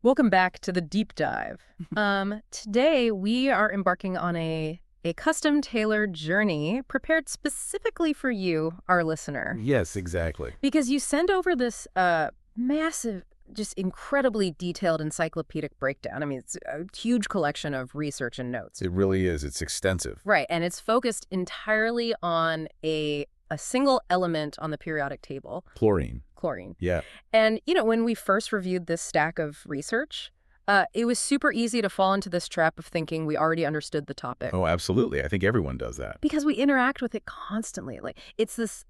Welcome back to the deep dive. Today we are embarking on a custom-tailored journey prepared specifically for you, our listener. Yes, exactly. Because you send over this massive, just incredibly detailed encyclopedic breakdown. I mean, it's a huge collection of research and notes. It really is. It's extensive. Right, and it's focused entirely on a single element on the periodic table. Chlorine. Chlorine. Yeah. And, when we first reviewed this stack of research, it was super easy to fall into this trap of thinking we already understood the topic. Oh, absolutely. I think everyone does that. Because we interact with it constantly. Like, it's this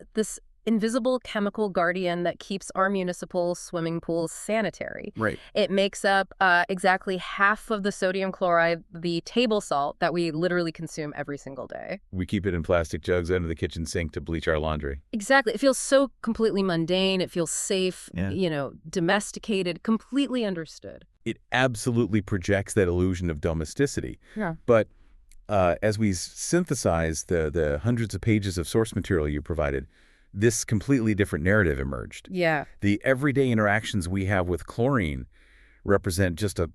invisible chemical guardian that keeps our municipal swimming pools sanitary. Right. It makes up exactly half of the sodium chloride, the table salt that we literally consume every single day. We keep it in plastic jugs under the kitchen sink to bleach our laundry. Exactly. It feels so completely mundane. It feels safe, Yeah. Domesticated, completely understood. It absolutely projects that illusion of domesticity. Yeah. But as we synthesize the hundreds of pages of source material you provided, this completely different narrative emerged. Yeah. The everyday interactions we have with chlorine represent just a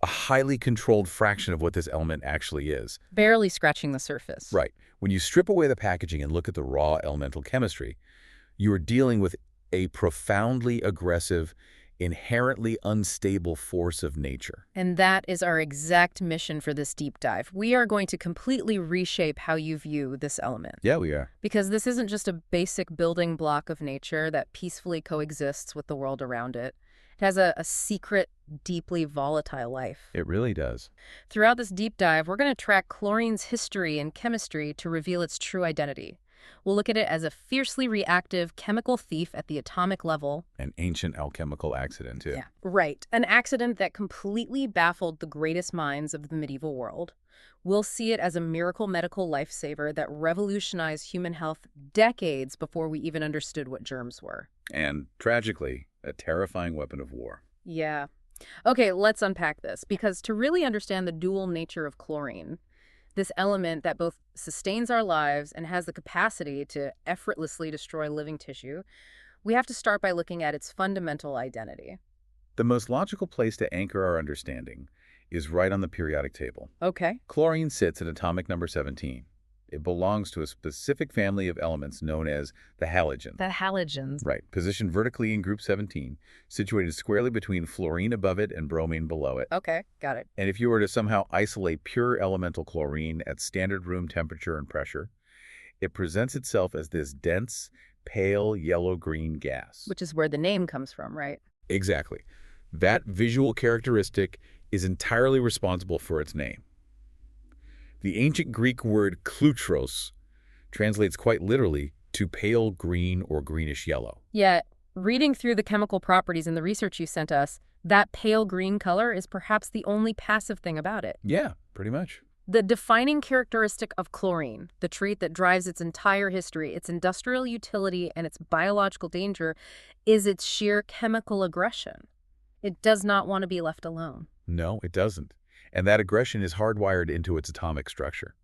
highly controlled fraction of what this element actually is. Barely scratching the surface. Right. When you strip away the packaging and look at the raw elemental chemistry, you are dealing with a profoundly aggressive, inherently unstable force of nature. And that is our exact mission for this deep dive. We are going to completely reshape how you view this element. Yeah, we are. Because this isn't just a basic building block of nature that peacefully coexists with the world around it. It has a secret, deeply volatile life. It really does. Throughout this deep dive, we're going to track chlorine's history and chemistry to reveal its true identity. We'll look at it as a fiercely reactive chemical thief at the atomic level. An ancient alchemical accident, too. Yeah, right. An accident that completely baffled the greatest minds of the medieval world. We'll see it as a miracle medical lifesaver that revolutionized human health decades before we even understood what germs were. And, tragically, a terrifying weapon of war. Yeah. Okay, let's unpack this, because to really understand the dual nature of chlorine, this element that both sustains our lives and has the capacity to effortlessly destroy living tissue, we have to start by looking at its fundamental identity. The most logical place to anchor our understanding is right on the periodic table. Okay. Chlorine sits at atomic number 17. It belongs to a specific family of elements known as the halogens. The halogens. Right, positioned vertically in group 17, situated squarely between fluorine above it and bromine below it. Okay, got it. And if you were to somehow isolate pure elemental chlorine at standard room temperature and pressure, it presents itself as this dense, pale yellow-green gas. Which is where the name comes from, right? Exactly. That visual characteristic is entirely responsible for its name. The ancient Greek word klutros translates quite literally to pale green or greenish yellow. Yeah, reading through the chemical properties in the research you sent us, that pale green color is perhaps the only passive thing about it. Yeah, pretty much. The defining characteristic of chlorine, the trait that drives its entire history, its industrial utility, and its biological danger, is its sheer chemical aggression. It does not want to be left alone. No, it doesn't. And that aggression is hardwired into its atomic structure.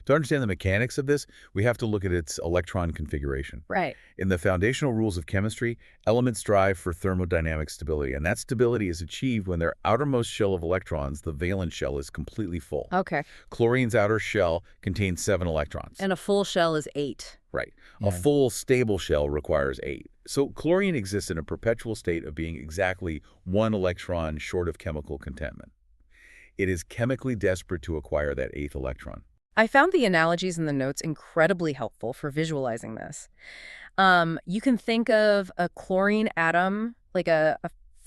To understand the mechanics of this, we have to look at its electron configuration. Right. In the foundational rules of chemistry, elements strive for thermodynamic stability, and that stability is achieved when their outermost shell of electrons, the valence shell, is completely full. Okay. Chlorine's outer shell contains 7 electrons. And a full shell is 8. Right. Yeah. A full, stable shell requires 8. So chlorine exists in a perpetual state of being exactly 1 electron short of chemical contentment. It is chemically desperate to acquire that 8th electron. I found the analogies in the notes incredibly helpful for visualizing this. You can think of a chlorine atom like a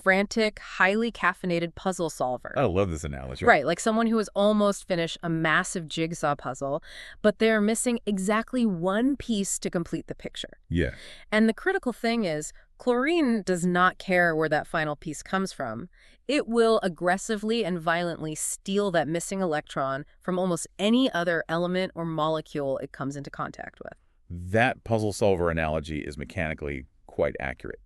frantic, highly caffeinated puzzle solver. I love this analogy. Right, like someone who has almost finished a massive jigsaw puzzle, but they're missing exactly one piece to complete the picture. Yeah. And the critical thing is, chlorine does not care where that final piece comes from. It will aggressively and violently steal that missing electron from almost any other element or molecule it comes into contact with. That puzzle solver analogy is mechanically quite accurate.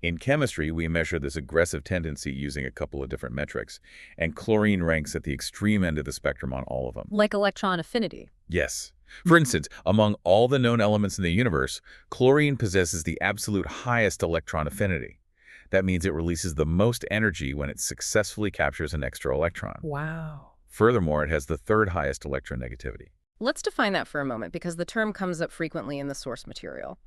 In chemistry, we measure this aggressive tendency using a couple of different metrics, and chlorine ranks at the extreme end of the spectrum on all of them. Like electron affinity. Yes. For instance, among all the known elements in the universe, chlorine possesses the absolute highest electron affinity. That means it releases the most energy when it successfully captures an extra electron. Wow. Furthermore, it has the third highest electronegativity. Let's define that for a moment because the term comes up frequently in the source material.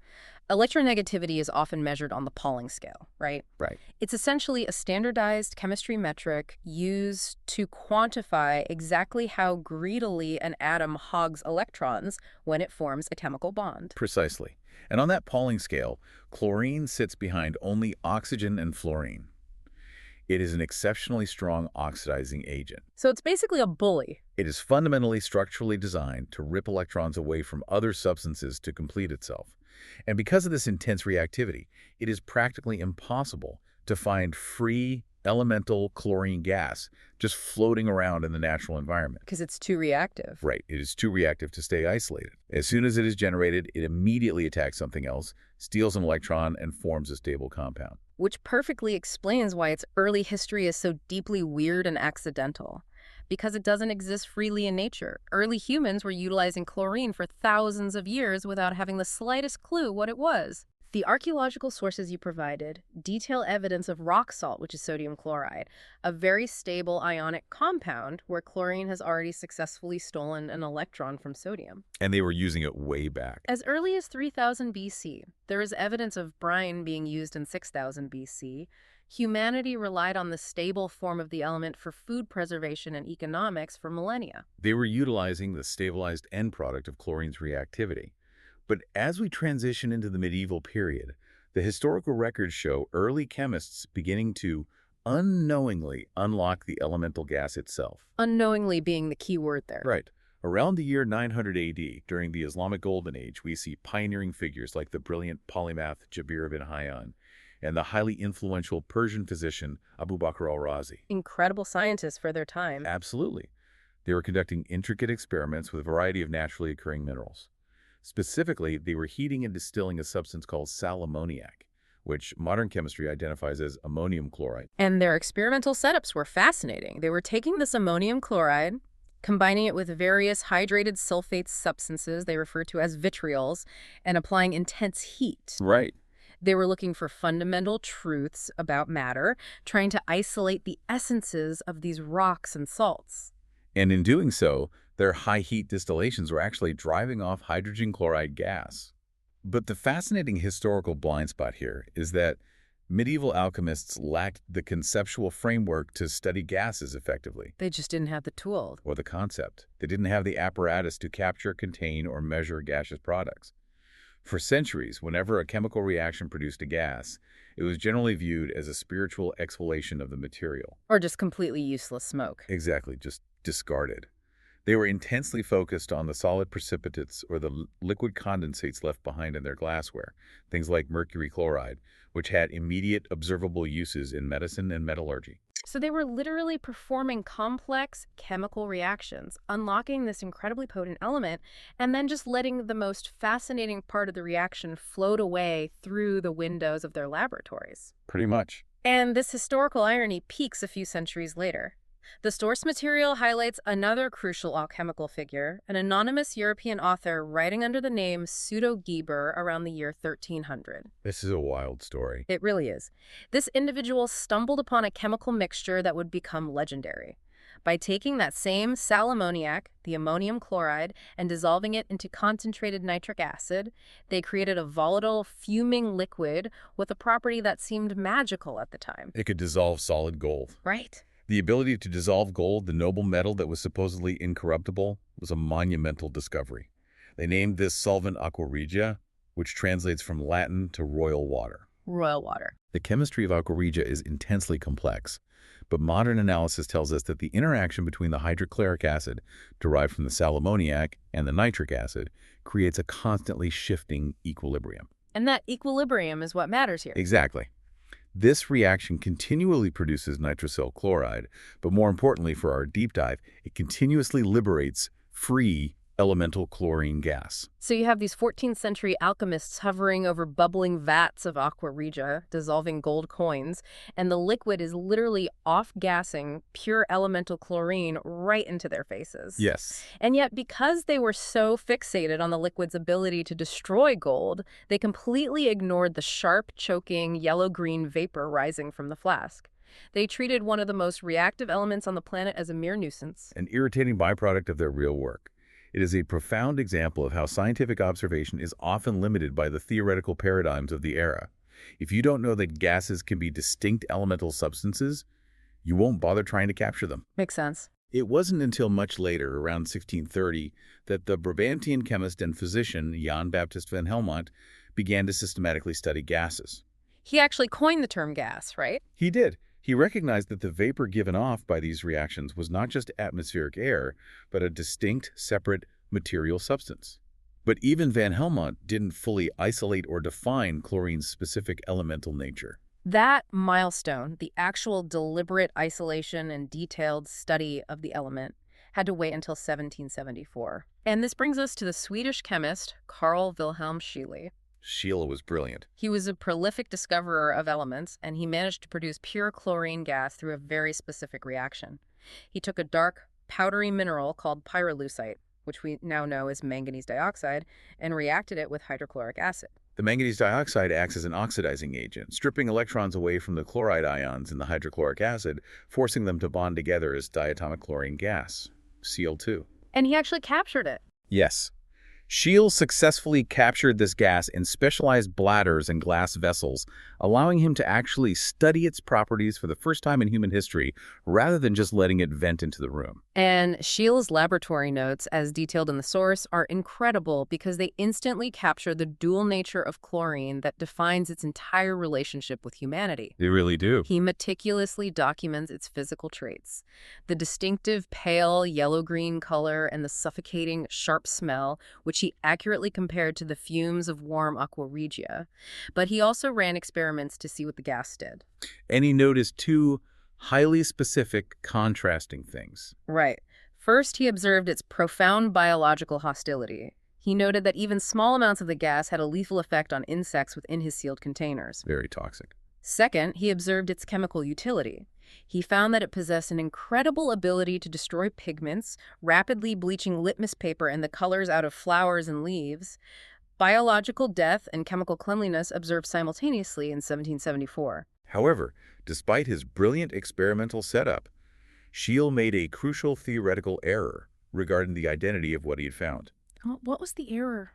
Electronegativity is often measured on the Pauling scale, right? Right. It's essentially a standardized chemistry metric used to quantify exactly how greedily an atom hogs electrons when it forms a chemical bond. Precisely. And on that Pauling scale, chlorine sits behind only oxygen and fluorine. It is an exceptionally strong oxidizing agent. So it's basically a bully. It is fundamentally structurally designed to rip electrons away from other substances to complete itself. And because of this intense reactivity, it is practically impossible to find free elemental chlorine gas just floating around in the natural environment. Because it's too reactive. Right. It is too reactive to stay isolated. As soon as it is generated, it immediately attacks something else, steals an electron, and forms a stable compound. Which perfectly explains why its early history is so deeply weird and accidental. Because it doesn't exist freely in nature. Early humans were utilizing chlorine for thousands of years without having the slightest clue what it was. The archaeological sources you provided detail evidence of rock salt, which is sodium chloride, a very stable ionic compound where chlorine has already successfully stolen an electron from sodium. And they were using it way back. As early as 3000 BC, there is evidence of brine being used in 6000 BC. Humanity relied on the stable form of the element for food preservation and economics for millennia. They were utilizing the stabilized end product of chlorine's reactivity. But as we transition into the medieval period, the historical records show early chemists beginning to unknowingly unlock the elemental gas itself. Unknowingly being the key word there. Right. Around the year 900 AD, during the Islamic Golden Age, we see pioneering figures like the brilliant polymath Jabir ibn Hayyan and the highly influential Persian physician Abu Bakr al-Razi. Incredible scientists for their time. Absolutely. They were conducting intricate experiments with a variety of naturally occurring minerals. Specifically, they were heating and distilling a substance called sal ammoniac, which modern chemistry identifies as ammonium chloride. And their experimental setups were fascinating. They were taking this ammonium chloride, combining it with various hydrated sulfate substances they refer to as vitriols, and applying intense heat. Right. They were looking for fundamental truths about matter, trying to isolate the essences of these rocks and salts. And in doing so, their high-heat distillations were actually driving off hydrogen chloride gas. But the fascinating historical blind spot here is that medieval alchemists lacked the conceptual framework to study gases effectively. They just didn't have the tool. Or the concept. They didn't have the apparatus to capture, contain, or measure gaseous products. For centuries, whenever a chemical reaction produced a gas, it was generally viewed as a spiritual exfoliation of the material. Or just completely useless smoke. Exactly, just discarded. They were intensely focused on the solid precipitates or the liquid condensates left behind in their glassware, things like mercury chloride, which had immediate observable uses in medicine and metallurgy. So they were literally performing complex chemical reactions, unlocking this incredibly potent element, and then just letting the most fascinating part of the reaction float away through the windows of their laboratories. Pretty much. And this historical irony peaks a few centuries later. The source material highlights another crucial alchemical figure, an anonymous European author writing under the name Pseudo-Geber around the year 1300. This is a wild story. It really is. This individual stumbled upon a chemical mixture that would become legendary. By taking that same sal ammoniac, the ammonium chloride, and dissolving it into concentrated nitric acid, they created a volatile, fuming liquid with a property that seemed magical at the time. It could dissolve solid gold. Right. The ability to dissolve gold, the noble metal that was supposedly incorruptible, was a monumental discovery. They named this solvent aqua regia, which translates from Latin to royal water. Royal water. The chemistry of aqua regia is intensely complex, but modern analysis tells us that the interaction between the hydrochloric acid derived from the sal ammoniac and the nitric acid creates a constantly shifting equilibrium. And that equilibrium is what matters here. Exactly. This reaction continually produces nitrosyl chloride, but more importantly for our deep dive, it continuously liberates free elemental chlorine gas. So you have these 14th century alchemists hovering over bubbling vats of aqua regia, dissolving gold coins, and the liquid is literally off-gassing pure elemental chlorine right into their faces. Yes. And yet, because they were so fixated on the liquid's ability to destroy gold, they completely ignored the sharp, choking, yellow-green vapor rising from the flask. They treated one of the most reactive elements on the planet as a mere nuisance. An irritating byproduct of their real work. It is a profound example of how scientific observation is often limited by the theoretical paradigms of the era. If you don't know that gases can be distinct elemental substances, you won't bother trying to capture them. Makes sense. It wasn't until much later, around 1630, that the Brabantian chemist and physician Jan Baptist van Helmont began to systematically study gases. He actually coined the term gas, right? He did. He recognized that the vapor given off by these reactions was not just atmospheric air, but a distinct, separate material substance. But even Van Helmont didn't fully isolate or define chlorine's specific elemental nature. That milestone, the actual deliberate isolation and detailed study of the element, had to wait until 1774. And this brings us to the Swedish chemist Carl Wilhelm Scheele. Scheele was brilliant. He was a prolific discoverer of elements, and he managed to produce pure chlorine gas through a very specific reaction. He took a dark, powdery mineral called pyrolusite, which we now know as manganese dioxide, and reacted it with hydrochloric acid. The manganese dioxide acts as an oxidizing agent, stripping electrons away from the chloride ions in the hydrochloric acid, forcing them to bond together as diatomic chlorine gas, Cl2. And he actually captured it. Yes. Scheele successfully captured this gas in specialized bladders and glass vessels, allowing him to actually study its properties for the first time in human history, rather than just letting it vent into the room. And Scheele's laboratory notes, as detailed in the source, are incredible because they instantly capture the dual nature of chlorine that defines its entire relationship with humanity. They really do. He meticulously documents its physical traits. The distinctive pale yellow-green color and the suffocating sharp smell, which he accurately compared to the fumes of warm aqua regia. But he also ran experiments to see what the gas did. And he noticed two highly specific, contrasting things. Right. First, he observed its profound biological hostility. He noted that even small amounts of the gas had a lethal effect on insects within his sealed containers. Very toxic. Second, he observed its chemical utility. He found that it possessed an incredible ability to destroy pigments, rapidly bleaching litmus paper and the colors out of flowers and leaves. Biological death and chemical cleanliness observed simultaneously in 1774. However, despite his brilliant experimental setup, Scheele made a crucial theoretical error regarding the identity of what he had found. What was the error?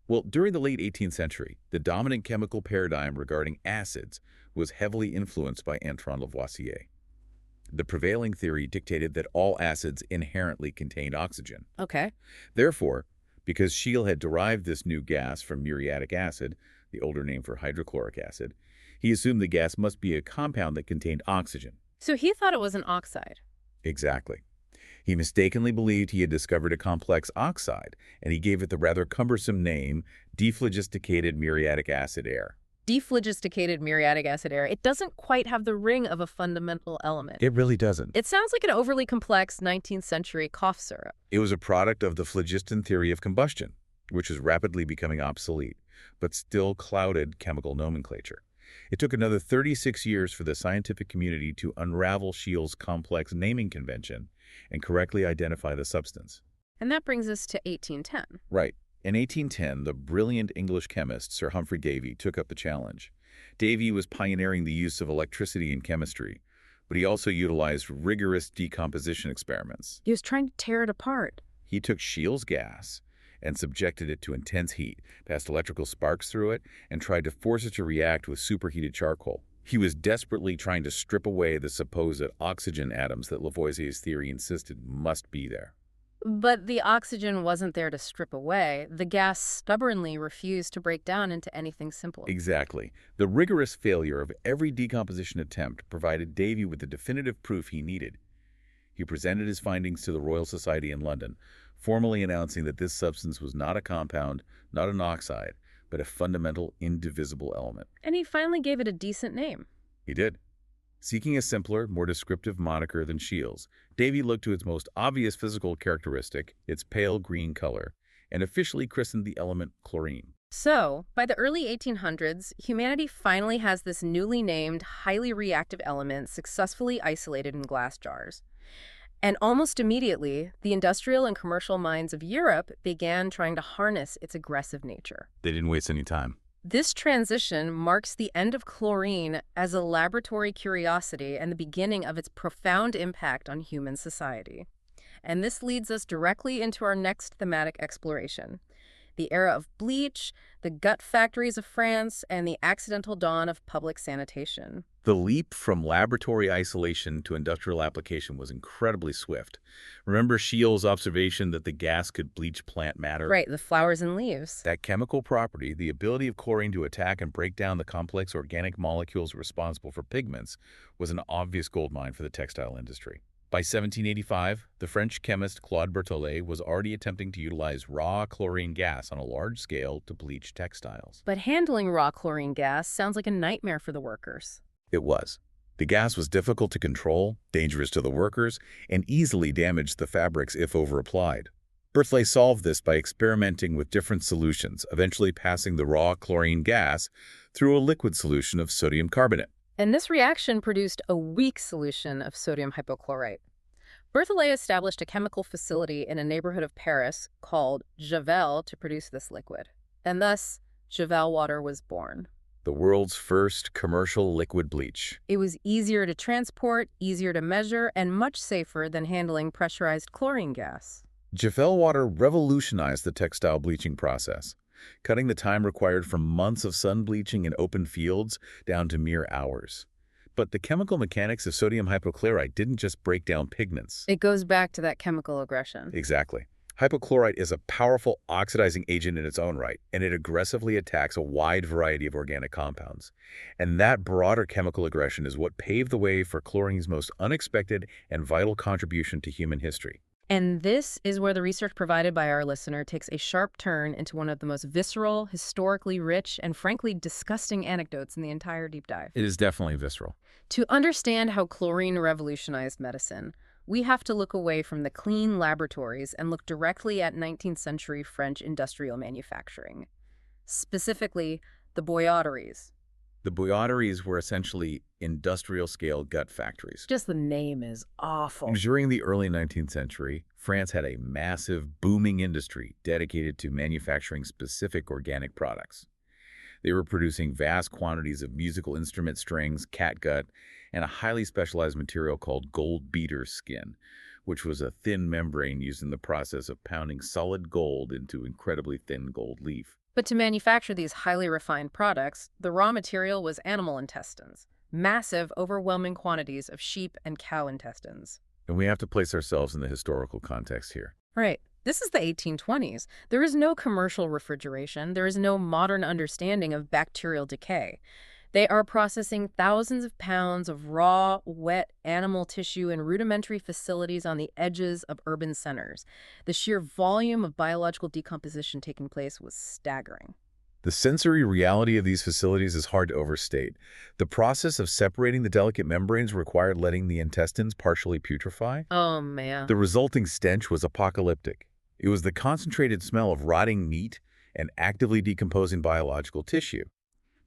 Well, during the late 18th century, the dominant chemical paradigm regarding acids was heavily influenced by Antoine Lavoisier. The prevailing theory dictated that all acids inherently contained oxygen. Okay. Therefore, because Scheele had derived this new gas from muriatic acid, the older name for hydrochloric acid, he assumed the gas must be a compound that contained oxygen. So he thought it was an oxide. Exactly. He mistakenly believed he had discovered a complex oxide, and he gave it the rather cumbersome name dephlogisticated muriatic acid air. Dephlogisticated muriatic acid air. It doesn't quite have the ring of a fundamental element. It really doesn't. It sounds like an overly complex 19th century cough syrup. It was a product of the phlogiston theory of combustion, which is rapidly becoming obsolete, but still clouded chemical nomenclature. It took another 36 years for the scientific community to unravel Scheele's complex naming convention and correctly identify the substance. And that brings us to 1810. Right. In 1810, the brilliant English chemist Sir Humphry Davy took up the challenge. Davy was pioneering the use of electricity in chemistry, but he also utilized rigorous decomposition experiments. He was trying to tear it apart. He took Scheele's gas and subjected it to intense heat, passed electrical sparks through it, and tried to force it to react with superheated charcoal. He was desperately trying to strip away the supposed oxygen atoms that Lavoisier's theory insisted must be there. But the oxygen wasn't there to strip away. The gas stubbornly refused to break down into anything simple. Exactly. The rigorous failure of every decomposition attempt provided Davy with the definitive proof he needed. He presented his findings to the Royal Society in London, formally announcing that this substance was not a compound, not an oxide, but a fundamental, indivisible element. And he finally gave it a decent name. He did. Seeking a simpler, more descriptive moniker than Scheele's, Davy looked to its most obvious physical characteristic, its pale green color, and officially christened the element chlorine. So, by the early 1800s, humanity finally has this newly named, highly reactive element successfully isolated in glass jars. And almost immediately, the industrial and commercial minds of Europe began trying to harness its aggressive nature. They didn't waste any time. This transition marks the end of chlorine as a laboratory curiosity and the beginning of its profound impact on human society. And this leads us directly into our next thematic exploration: the era of Bleach, the gut factories of France, and the accidental dawn of public sanitation. The leap from laboratory isolation to industrial application was incredibly swift. Remember Scheele's observation that the gas could bleach plant matter? Right, the flowers and leaves. That chemical property, the ability of chlorine to attack and break down the complex organic molecules responsible for pigments, was an obvious goldmine for the textile industry. By 1785, the French chemist Claude Berthollet was already attempting to utilize raw chlorine gas on a large scale to bleach textiles. But handling raw chlorine gas sounds like a nightmare for the workers. It was. The gas was difficult to control, dangerous to the workers, and easily damaged the fabrics if overapplied. Berthollet solved this by experimenting with different solutions, eventually passing the raw chlorine gas through a liquid solution of sodium carbonate. And this reaction produced a weak solution of sodium hypochlorite. Berthollet established a chemical facility in a neighborhood of Paris called Javel to produce this liquid. And thus, Javel water was born. The world's first commercial liquid bleach. It was easier to transport, easier to measure, and much safer than handling pressurized chlorine gas. Javel water revolutionized the textile bleaching process, cutting the time required from months of sun bleaching in open fields down to mere hours. But the chemical mechanics of sodium hypochlorite didn't just break down pigments. It goes back to that chemical aggression. Exactly. Hypochlorite is a powerful oxidizing agent in its own right, and it aggressively attacks a wide variety of organic compounds. And that broader chemical aggression is what paved the way for chlorine's most unexpected and vital contribution to human history. And this is where the research provided by our listener takes a sharp turn into one of the most visceral, historically rich, and frankly disgusting anecdotes in the entire deep dive. It is definitely visceral. To understand how chlorine revolutionized medicine, we have to look away from the clean laboratories and look directly at 19th century French industrial manufacturing, specifically the bouilloteries. The bouilloteries were essentially industrial-scale gut factories. Just the name is awful. During the early 19th century, France had a massive, booming industry dedicated to manufacturing specific organic products. They were producing vast quantities of musical instrument strings, catgut, and a highly specialized material called gold beater skin, which was a thin membrane used in the process of pounding solid gold into incredibly thin gold leaf. But to manufacture these highly refined products, the raw material was animal intestines, massive, overwhelming quantities of sheep and cow intestines. And we have to place ourselves in the historical context here. Right. This is the 1820s. There is no commercial refrigeration. There is no modern understanding of bacterial decay. They are processing thousands of pounds of raw, wet animal tissue in rudimentary facilities on the edges of urban centers. The sheer volume of biological decomposition taking place was staggering. The sensory reality of these facilities is hard to overstate. The process of separating the delicate membranes required letting the intestines partially putrefy. Oh, man. The resulting stench was apocalyptic. It was the concentrated smell of rotting meat and actively decomposing biological tissue.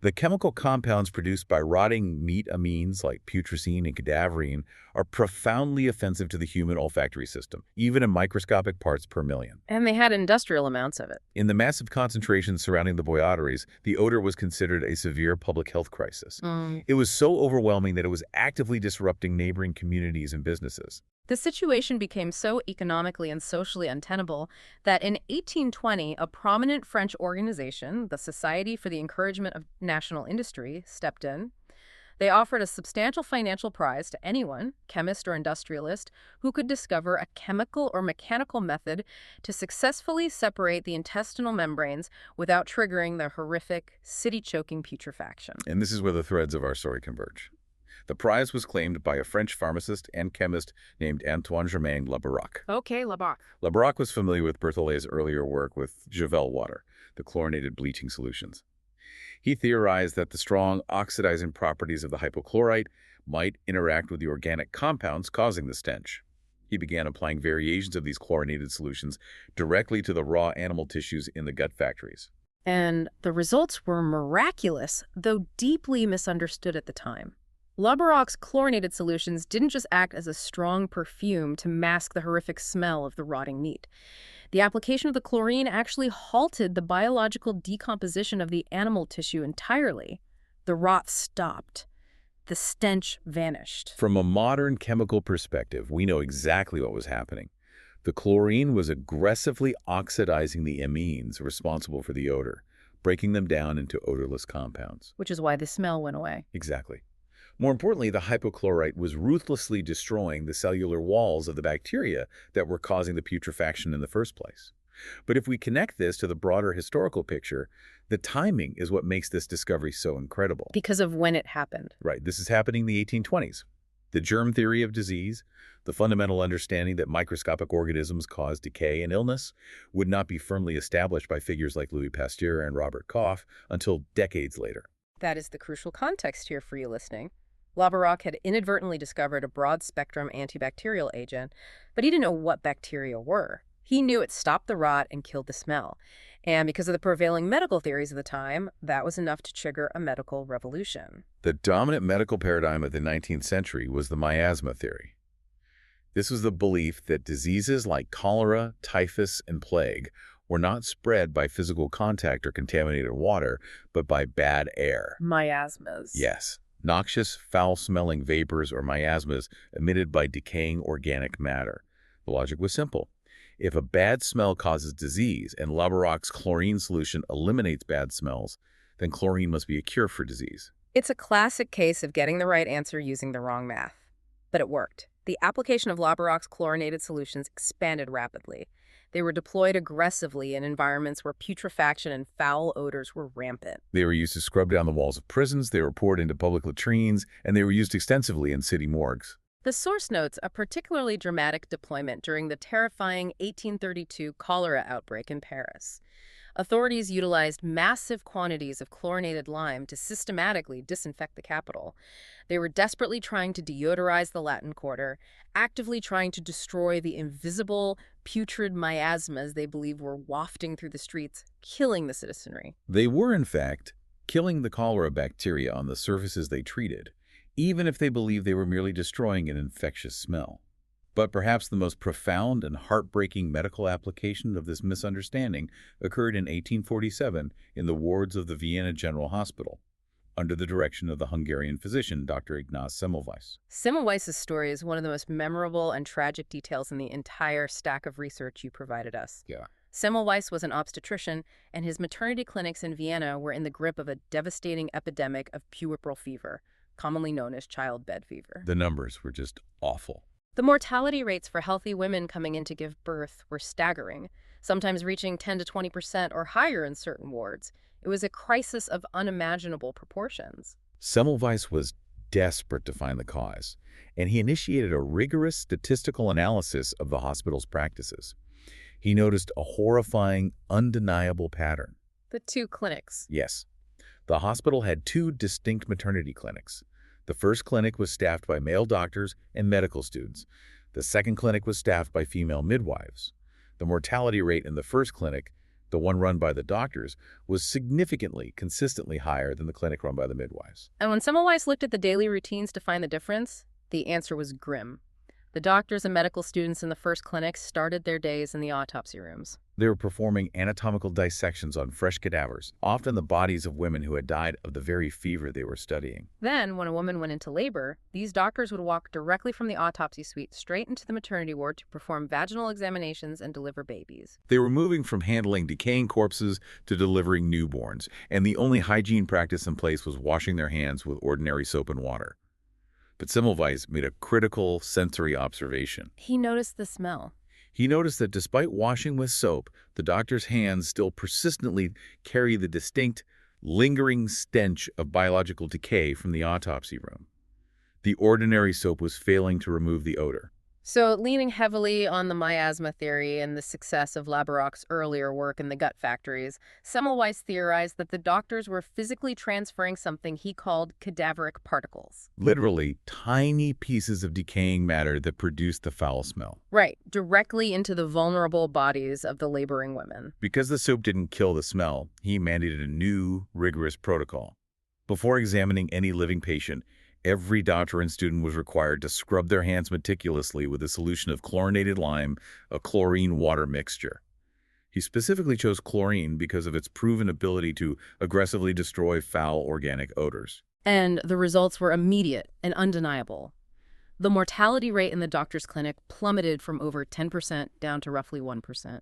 The chemical compounds produced by rotting meat amines like putrescine and cadaverine are profoundly offensive to the human olfactory system, even in microscopic parts per million. And they had industrial amounts of it. In the massive concentrations surrounding the bouilloteries, the odor was considered a severe public health crisis. It was so overwhelming that it was actively disrupting neighboring communities and businesses. The situation became so economically and socially untenable that in 1820, a prominent French organization, the Society for the Encouragement of National Industry, stepped in. They offered a substantial financial prize to anyone, chemist or industrialist, who could discover a chemical or mechanical method to successfully separate the intestinal membranes without triggering the horrific, city-choking putrefaction. And this is where the threads of our story converge. The prize was claimed by a French pharmacist and chemist named Antoine-Germain Labarraque. Okay, Labarraque. Labarraque was familiar with Berthollet's earlier work with Javel water, the chlorinated bleaching solutions. He theorized that the strong oxidizing properties of the hypochlorite might interact with the organic compounds causing the stench. He began applying variations of these chlorinated solutions directly to the raw animal tissues in the gut factories. And the results were miraculous, though deeply misunderstood at the time. Labaroc's chlorinated solutions didn't just act as a strong perfume to mask the horrific smell of the rotting meat. The application of the chlorine actually halted the biological decomposition of the animal tissue entirely. The rot stopped. The stench vanished. From a modern chemical perspective, we know exactly what was happening. The chlorine was aggressively oxidizing the amines responsible for the odor, breaking them down into odorless compounds. Which is why the smell went away. Exactly. More importantly, the hypochlorite was ruthlessly destroying the cellular walls of the bacteria that were causing the putrefaction in the first place. But if we connect this to the broader historical picture, the timing is what makes this discovery so incredible. Because of when it happened. Right, this is happening in the 1820s. The germ theory of disease, the fundamental understanding that microscopic organisms cause decay and illness, would not be firmly established by figures like Louis Pasteur and Robert Koch until decades later. That is the crucial context here for you listening. Labarock had inadvertently discovered a broad-spectrum antibacterial agent, but he didn't know what bacteria were. He knew it stopped the rot and killed the smell. And because of the prevailing medical theories of the time, that was enough to trigger a medical revolution. The dominant medical paradigm of the 19th century was the miasma theory. This was the belief that diseases like cholera, typhus, and plague were not spread by physical contact or contaminated water, but by bad air. Miasmas. Yes. Noxious, foul-smelling vapors or miasmas emitted by decaying organic matter. The logic was simple. If a bad smell causes disease and Labaroc's chlorine solution eliminates bad smells, then chlorine must be a cure for disease. It's a classic case of getting the right answer using the wrong math. But it worked. The application of Labaroc's chlorinated solutions expanded rapidly. They were deployed aggressively in environments where putrefaction and foul odors were rampant. They were used to scrub down the walls of prisons, they were poured into public latrines, and they were used extensively in city morgues. The source notes a particularly dramatic deployment during the terrifying 1832 cholera outbreak in Paris. Authorities utilized massive quantities of chlorinated lime to systematically disinfect the capital. They were desperately trying to deodorize the Latin Quarter, actively trying to destroy the invisible, putrid miasmas they believed were wafting through the streets, killing the citizenry. They were, in fact, killing the cholera bacteria on the surfaces they treated, even if they believed they were merely destroying an infectious smell. But perhaps the most profound and heartbreaking medical application of this misunderstanding occurred in 1847 in the wards of the Vienna General Hospital, under the direction of the Hungarian physician, Dr. Ignaz Semmelweis. Semmelweis' story is one of the most memorable and tragic details in the entire stack of research you provided us. Yeah. Semmelweis was an obstetrician, and his maternity clinics in Vienna were in the grip of a devastating epidemic of puerperal fever, commonly known as childbed fever. The numbers were just awful. The mortality rates for healthy women coming in to give birth were staggering, sometimes reaching 10 to 20% or higher in certain wards. It was a crisis of unimaginable proportions. Semmelweis was desperate to find the cause, and he initiated a rigorous statistical analysis of the hospital's practices. He noticed a horrifying, undeniable pattern. The two clinics. Yes. The hospital had two distinct maternity clinics. The first clinic was staffed by male doctors and medical students. The second clinic was staffed by female midwives. The mortality rate in the first clinic, the one run by the doctors, was significantly, consistently higher than the clinic run by the midwives. And when Semmelweis looked at the daily routines to find the difference, the answer was grim. The doctors and medical students in the first clinic started their days in the autopsy rooms. They were performing anatomical dissections on fresh cadavers, often the bodies of women who had died of the very fever they were studying. Then, when a woman went into labor, these doctors would walk directly from the autopsy suite straight into the maternity ward to perform vaginal examinations and deliver babies. They were moving from handling decaying corpses to delivering newborns, and the only hygiene practice in place was washing their hands with ordinary soap and water. But Semmelweis made a critical sensory observation. He noticed the smell. He noticed that despite washing with soap, the doctor's hands still persistently carry the distinct, lingering stench of biological decay from the autopsy room. The ordinary soap was failing to remove the odor. So, leaning heavily on the miasma theory and the success of Labaroc's earlier work in the gut factories, Semmelweis theorized that the doctors were physically transferring something he called cadaveric particles. Literally, tiny pieces of decaying matter that produce the foul smell. Right, directly into the vulnerable bodies of the laboring women. Because the soap didn't kill the smell, he mandated a new, rigorous protocol. Before examining any living patient, every doctor and student was required to scrub their hands meticulously with a solution of chlorinated lime, a chlorine water mixture. He specifically chose chlorine because of its proven ability to aggressively destroy foul organic odors. And the results were immediate and undeniable. The mortality rate in the doctor's clinic plummeted from over 10% down to roughly 1%.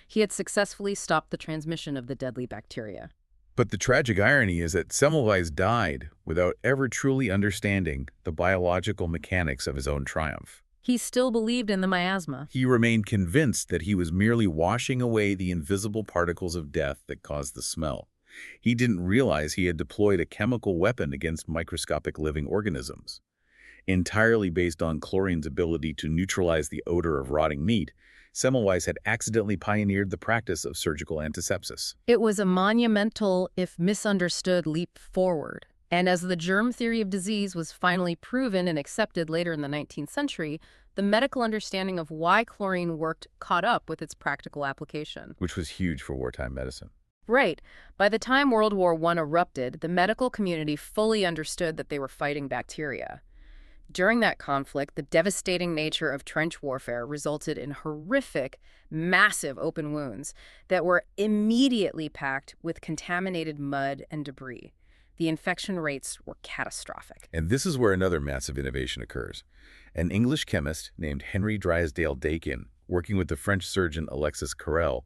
He had successfully stopped the transmission of the deadly bacteria. But the tragic irony is that Semmelweis died without ever truly understanding the biological mechanics of his own triumph. He still believed in the miasma. He remained convinced that he was merely washing away the invisible particles of death that caused the smell. He didn't realize he had deployed a chemical weapon against microscopic living organisms. Entirely based on chlorine's ability to neutralize the odor of rotting meat, Semmelweis had accidentally pioneered the practice of surgical antisepsis. It was a monumental, if misunderstood, leap forward. And as the germ theory of disease was finally proven and accepted later in the 19th century, the medical understanding of why chlorine worked caught up with its practical application. Which was huge for wartime medicine. Right. By the time World War I erupted, the medical community fully understood that they were fighting bacteria. During that conflict, the devastating nature of trench warfare resulted in horrific, massive open wounds that were immediately packed with contaminated mud and debris. The infection rates were catastrophic. And this is where another massive innovation occurs. An English chemist named Henry Drysdale-Dakin, working with the French surgeon Alexis Carrel,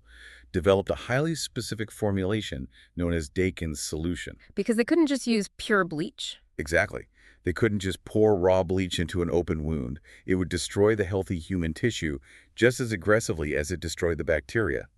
developed a highly specific formulation known as Dakin's solution. Because they couldn't just use pure bleach. Exactly. They couldn't just pour raw bleach into an open wound. It would destroy the healthy human tissue just as aggressively as it destroyed the bacteria.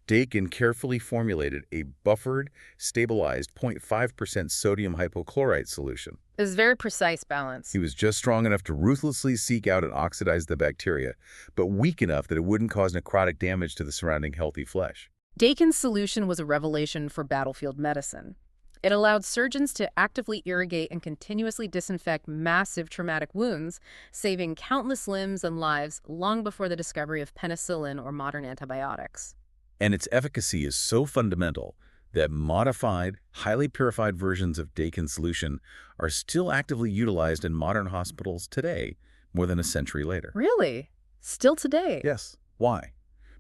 Dakin carefully formulated a buffered, stabilized 0.5% sodium hypochlorite solution. It was a very precise balance. He was just strong enough to ruthlessly seek out and oxidize the bacteria, but weak enough that it wouldn't cause necrotic damage to the surrounding healthy flesh. Dakin's solution was a revelation for battlefield medicine. It allowed surgeons to actively irrigate and continuously disinfect massive traumatic wounds, saving countless limbs and lives long before the discovery of penicillin or modern antibiotics. And its efficacy is so fundamental that modified, highly purified versions of Dakin's solution are still actively utilized in modern hospitals today, more than a century later. Really? Still today? Yes. Why?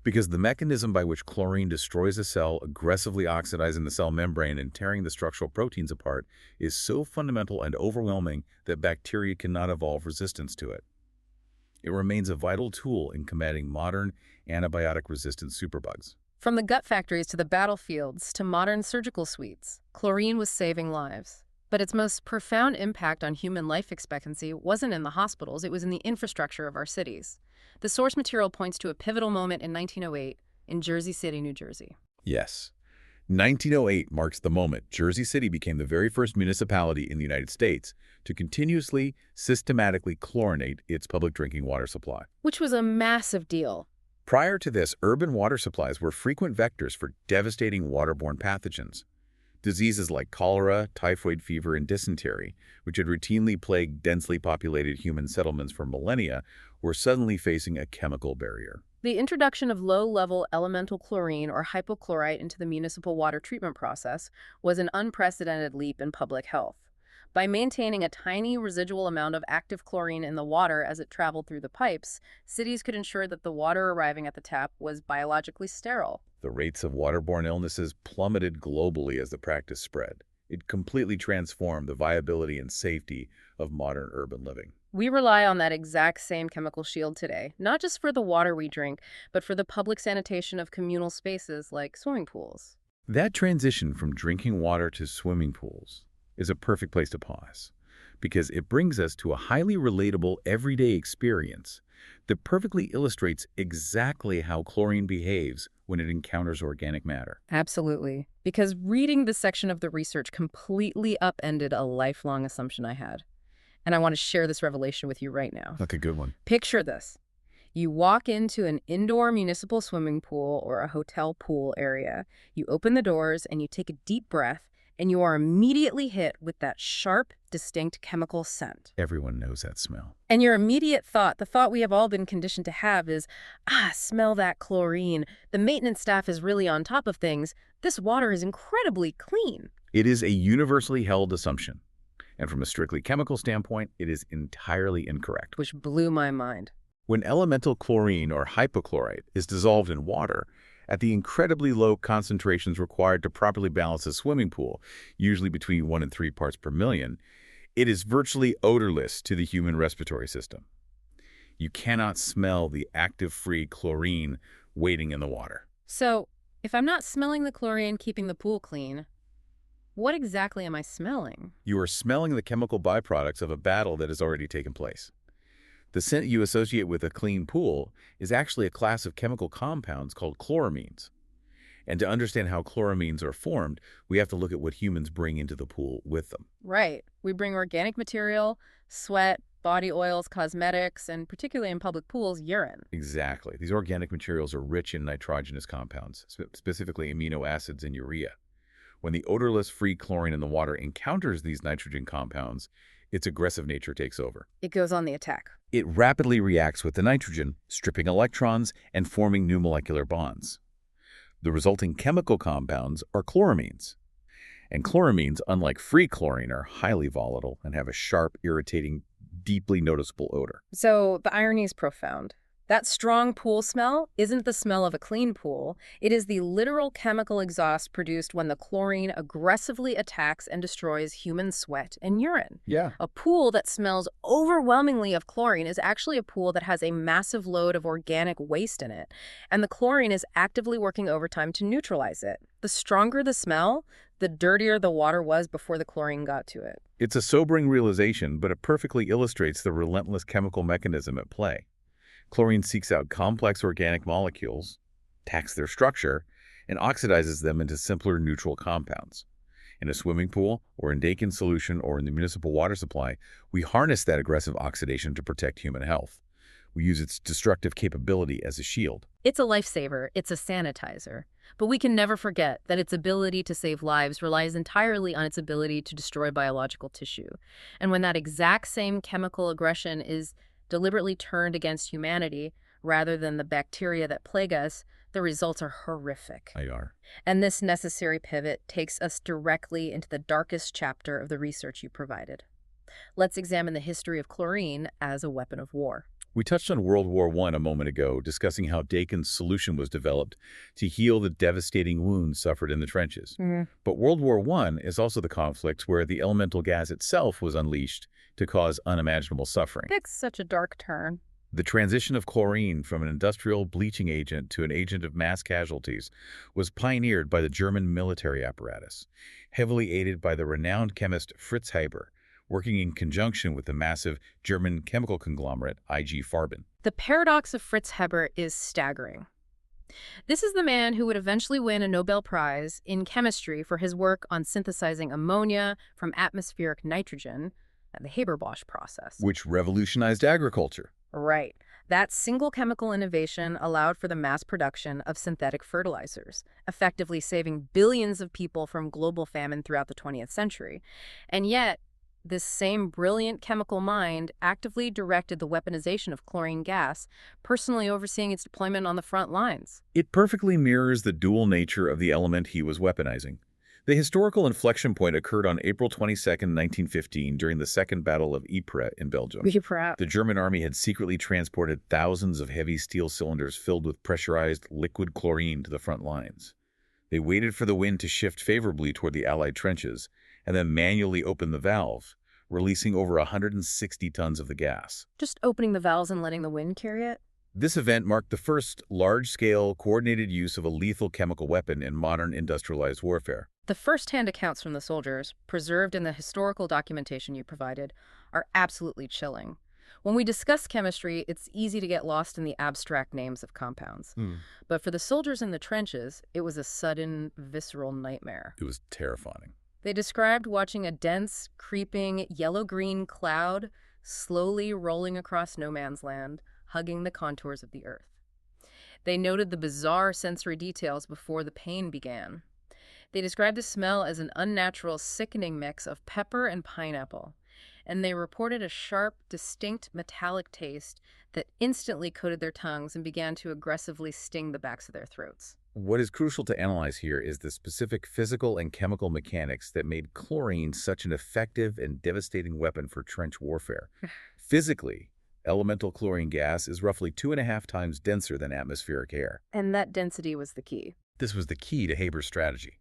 Because the mechanism by which chlorine destroys a cell, aggressively oxidizing the cell membrane and tearing the structural proteins apart, is so fundamental and overwhelming that bacteria cannot evolve resistance to it. It remains a vital tool in combating modern antibiotic-resistant superbugs. From the gut factories to the battlefields to modern surgical suites, chlorine was saving lives. But its most profound impact on human life expectancy wasn't in the hospitals, it was in the infrastructure of our cities. The source material points to a pivotal moment in 1908 in Jersey City, New Jersey. Yes. 1908 marks the moment Jersey City became the very first municipality in the United States to continuously, systematically chlorinate its public drinking water supply. Which was a massive deal. Prior to this, urban water supplies were frequent vectors for devastating waterborne pathogens. Diseases like cholera, typhoid fever, and dysentery, which had routinely plagued densely populated human settlements for millennia, were suddenly facing a chemical barrier. The introduction of low-level elemental chlorine or hypochlorite into the municipal water treatment process was an unprecedented leap in public health. By maintaining a tiny residual amount of active chlorine in the water as it traveled through the pipes, cities could ensure that the water arriving at the tap was biologically sterile. The rates of waterborne illnesses plummeted globally as the practice spread. It completely transformed the viability and safety of modern urban living. We rely on that exact same chemical shield today, not just for the water we drink, but for the public sanitation of communal spaces like swimming pools. That transition from drinking water to swimming pools is a perfect place to pause, because it brings us to a highly relatable everyday experience that perfectly illustrates exactly how chlorine behaves when it encounters organic matter. Absolutely. Because reading this section of the research completely upended a lifelong assumption I had. And I want to share this revelation with you right now. Like a good one. Picture this. You walk into an indoor municipal swimming pool or a hotel pool area. You open the doors and you take a deep breath, and you are immediately hit with that sharp, distinct chemical scent. Everyone knows that smell. And your immediate thought, the thought we have all been conditioned to have is, smell that chlorine. The maintenance staff is really on top of things. This water is incredibly clean. It is a universally held assumption. And from a strictly chemical standpoint, it is entirely incorrect. Which blew my mind. When elemental chlorine or hypochlorite is dissolved in water, at the incredibly low concentrations required to properly balance a swimming pool, usually between 1 and 3 parts per million, it is virtually odorless to the human respiratory system. You cannot smell the active-free chlorine waiting in the water. So, if I'm not smelling the chlorine keeping the pool clean, what exactly am I smelling? You are smelling the chemical byproducts of a battle that has already taken place. The scent you associate with a clean pool is actually a class of chemical compounds called chloramines. And to understand how chloramines are formed, we have to look at what humans bring into the pool with them. Right. We bring organic material, sweat, body oils, cosmetics, and particularly in public pools, urine. Exactly. These organic materials are rich in nitrogenous compounds, specifically amino acids and urea. When the odorless free chlorine in the water encounters these nitrogen compounds, its aggressive nature takes over. It goes on the attack. It rapidly reacts with the nitrogen, stripping electrons and forming new molecular bonds. The resulting chemical compounds are chloramines. And chloramines, unlike free chlorine, are highly volatile and have a sharp, irritating, deeply noticeable odor. So the irony is profound. That strong pool smell isn't the smell of a clean pool. It is the literal chemical exhaust produced when the chlorine aggressively attacks and destroys human sweat and urine. Yeah. A pool that smells overwhelmingly of chlorine is actually a pool that has a massive load of organic waste in it, and the chlorine is actively working overtime to neutralize it. The stronger the smell, the dirtier the water was before the chlorine got to it. It's a sobering realization, but it perfectly illustrates the relentless chemical mechanism at play. Chlorine seeks out complex organic molecules, attacks their structure, and oxidizes them into simpler neutral compounds. In a swimming pool, or in Dakin solution, or in the municipal water supply, we harness that aggressive oxidation to protect human health. We use its destructive capability as a shield. It's a lifesaver, it's a sanitizer. But we can never forget that its ability to save lives relies entirely on its ability to destroy biological tissue. And when that exact same chemical aggression is deliberately turned against humanity rather than the bacteria that plague us, the results are horrific. And this necessary pivot takes us directly into the darkest chapter of the research you provided. Let's examine the history of chlorine as a weapon of war. We touched on World War I a moment ago, discussing how Dakin's solution was developed to heal the devastating wounds suffered in the trenches. But World War I is also the conflict where the elemental gas itself was unleashed to cause unimaginable suffering. That's such a dark turn. The transition of chlorine from an industrial bleaching agent to an agent of mass casualties was pioneered by the German military apparatus, heavily aided by the renowned chemist Fritz Haber, working in conjunction with the massive German chemical conglomerate IG Farben. The paradox of Fritz Haber is staggering. This is the man who would eventually win a Nobel Prize in chemistry for his work on synthesizing ammonia from atmospheric nitrogen, the Haber-Bosch process. Which revolutionized agriculture. Right. That single chemical innovation allowed for the mass production of synthetic fertilizers, effectively saving billions of people from global famine throughout the 20th century. And yet, this same brilliant chemical mind actively directed the weaponization of chlorine gas, personally overseeing its deployment on the front lines. It perfectly mirrors the dual nature of the element he was weaponizing. The historical inflection point occurred on April 22, 1915, during the Second Battle of Ypres in Belgium. The German army had secretly transported thousands of heavy steel cylinders filled with pressurized liquid chlorine to the front lines. They waited for the wind to shift favorably toward the Allied trenches, and then manually opened the valve, releasing over 160 tons of the gas. Just opening the valves and letting the wind carry it? This event marked the first large-scale, coordinated use of a lethal chemical weapon in modern industrialized warfare. The first-hand accounts from the soldiers, preserved in the historical documentation you provided, are absolutely chilling. When we discuss chemistry, it's easy to get lost in the abstract names of compounds. But for the soldiers in the trenches, it was a sudden, visceral nightmare. It was terrifying. They described watching a dense, creeping, yellow-green cloud slowly rolling across no man's land, hugging the contours of the Earth. They noted the bizarre sensory details before the pain began. They described the smell as an unnatural, sickening mix of pepper and pineapple, and they reported a sharp, distinct metallic taste that instantly coated their tongues and began to aggressively sting the backs of their throats. What is crucial to analyze here is the specific physical and chemical mechanics that made chlorine such an effective and devastating weapon for trench warfare. Physically, elemental chlorine gas is roughly 2.5 times denser than atmospheric air. And that density was the key. This was the key to Haber's strategy.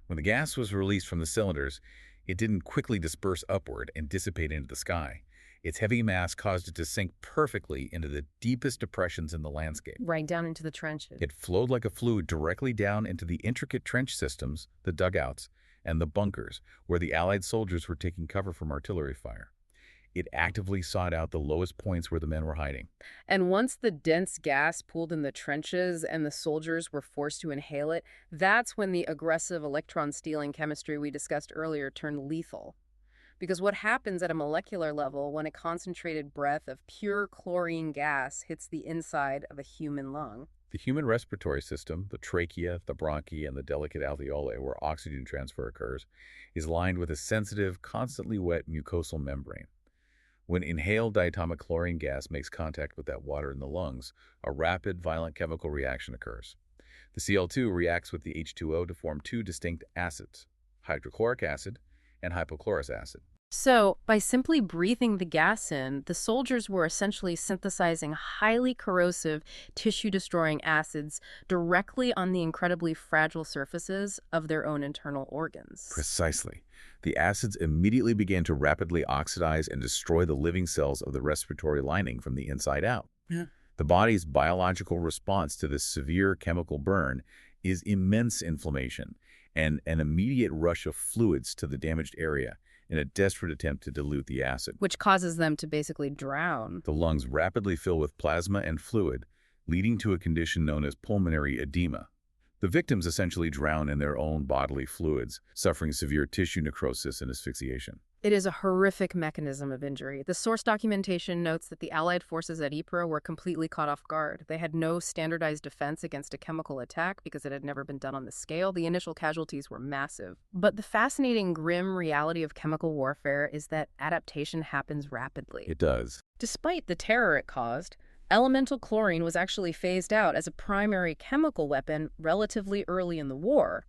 When the gas was released from the cylinders, it didn't quickly disperse upward and dissipate into the sky. Its heavy mass caused it to sink perfectly into the deepest depressions in the landscape. Right down into the trenches. It flowed like a fluid directly down into the intricate trench systems, the dugouts, and the bunkers, where the Allied soldiers were taking cover from artillery fire. It actively sought out the lowest points where the men were hiding. And once the dense gas pooled in the trenches and the soldiers were forced to inhale it, that's when the aggressive electron-stealing chemistry we discussed earlier turned lethal. Because what happens at a molecular level when a concentrated breath of pure chlorine gas hits the inside of a human lung? The human respiratory system, the trachea, the bronchi, and the delicate alveoli, where oxygen transfer occurs, is lined with a sensitive, constantly wet mucosal membrane. When inhaled diatomic chlorine gas makes contact with that water in the lungs, a rapid, violent chemical reaction occurs. The Cl2 reacts with the H2O to form two distinct acids, hydrochloric acid and hypochlorous acid. So, by simply breathing the gas in, the soldiers were essentially synthesizing highly corrosive, tissue-destroying acids directly on the incredibly fragile surfaces of their own internal organs. Precisely. The acids immediately began to rapidly oxidize and destroy the living cells of the respiratory lining from the inside out. Yeah. The body's biological response to this severe chemical burn is immense inflammation and an immediate rush of fluids to the damaged area in a desperate attempt to dilute the acid. Which causes them to basically drown. The lungs rapidly fill with plasma and fluid, leading to a condition known as pulmonary edema. The victims essentially drown in their own bodily fluids, suffering severe tissue necrosis and asphyxiation. It is a horrific mechanism of injury. The source documentation notes that the Allied forces at Ypres were completely caught off guard. They had no standardized defense against a chemical attack because it had never been done on this scale. The initial casualties were massive. But the fascinating, grim reality of chemical warfare is that adaptation happens rapidly. It does. Despite the terror it caused, elemental chlorine was actually phased out as a primary chemical weapon relatively early in the war.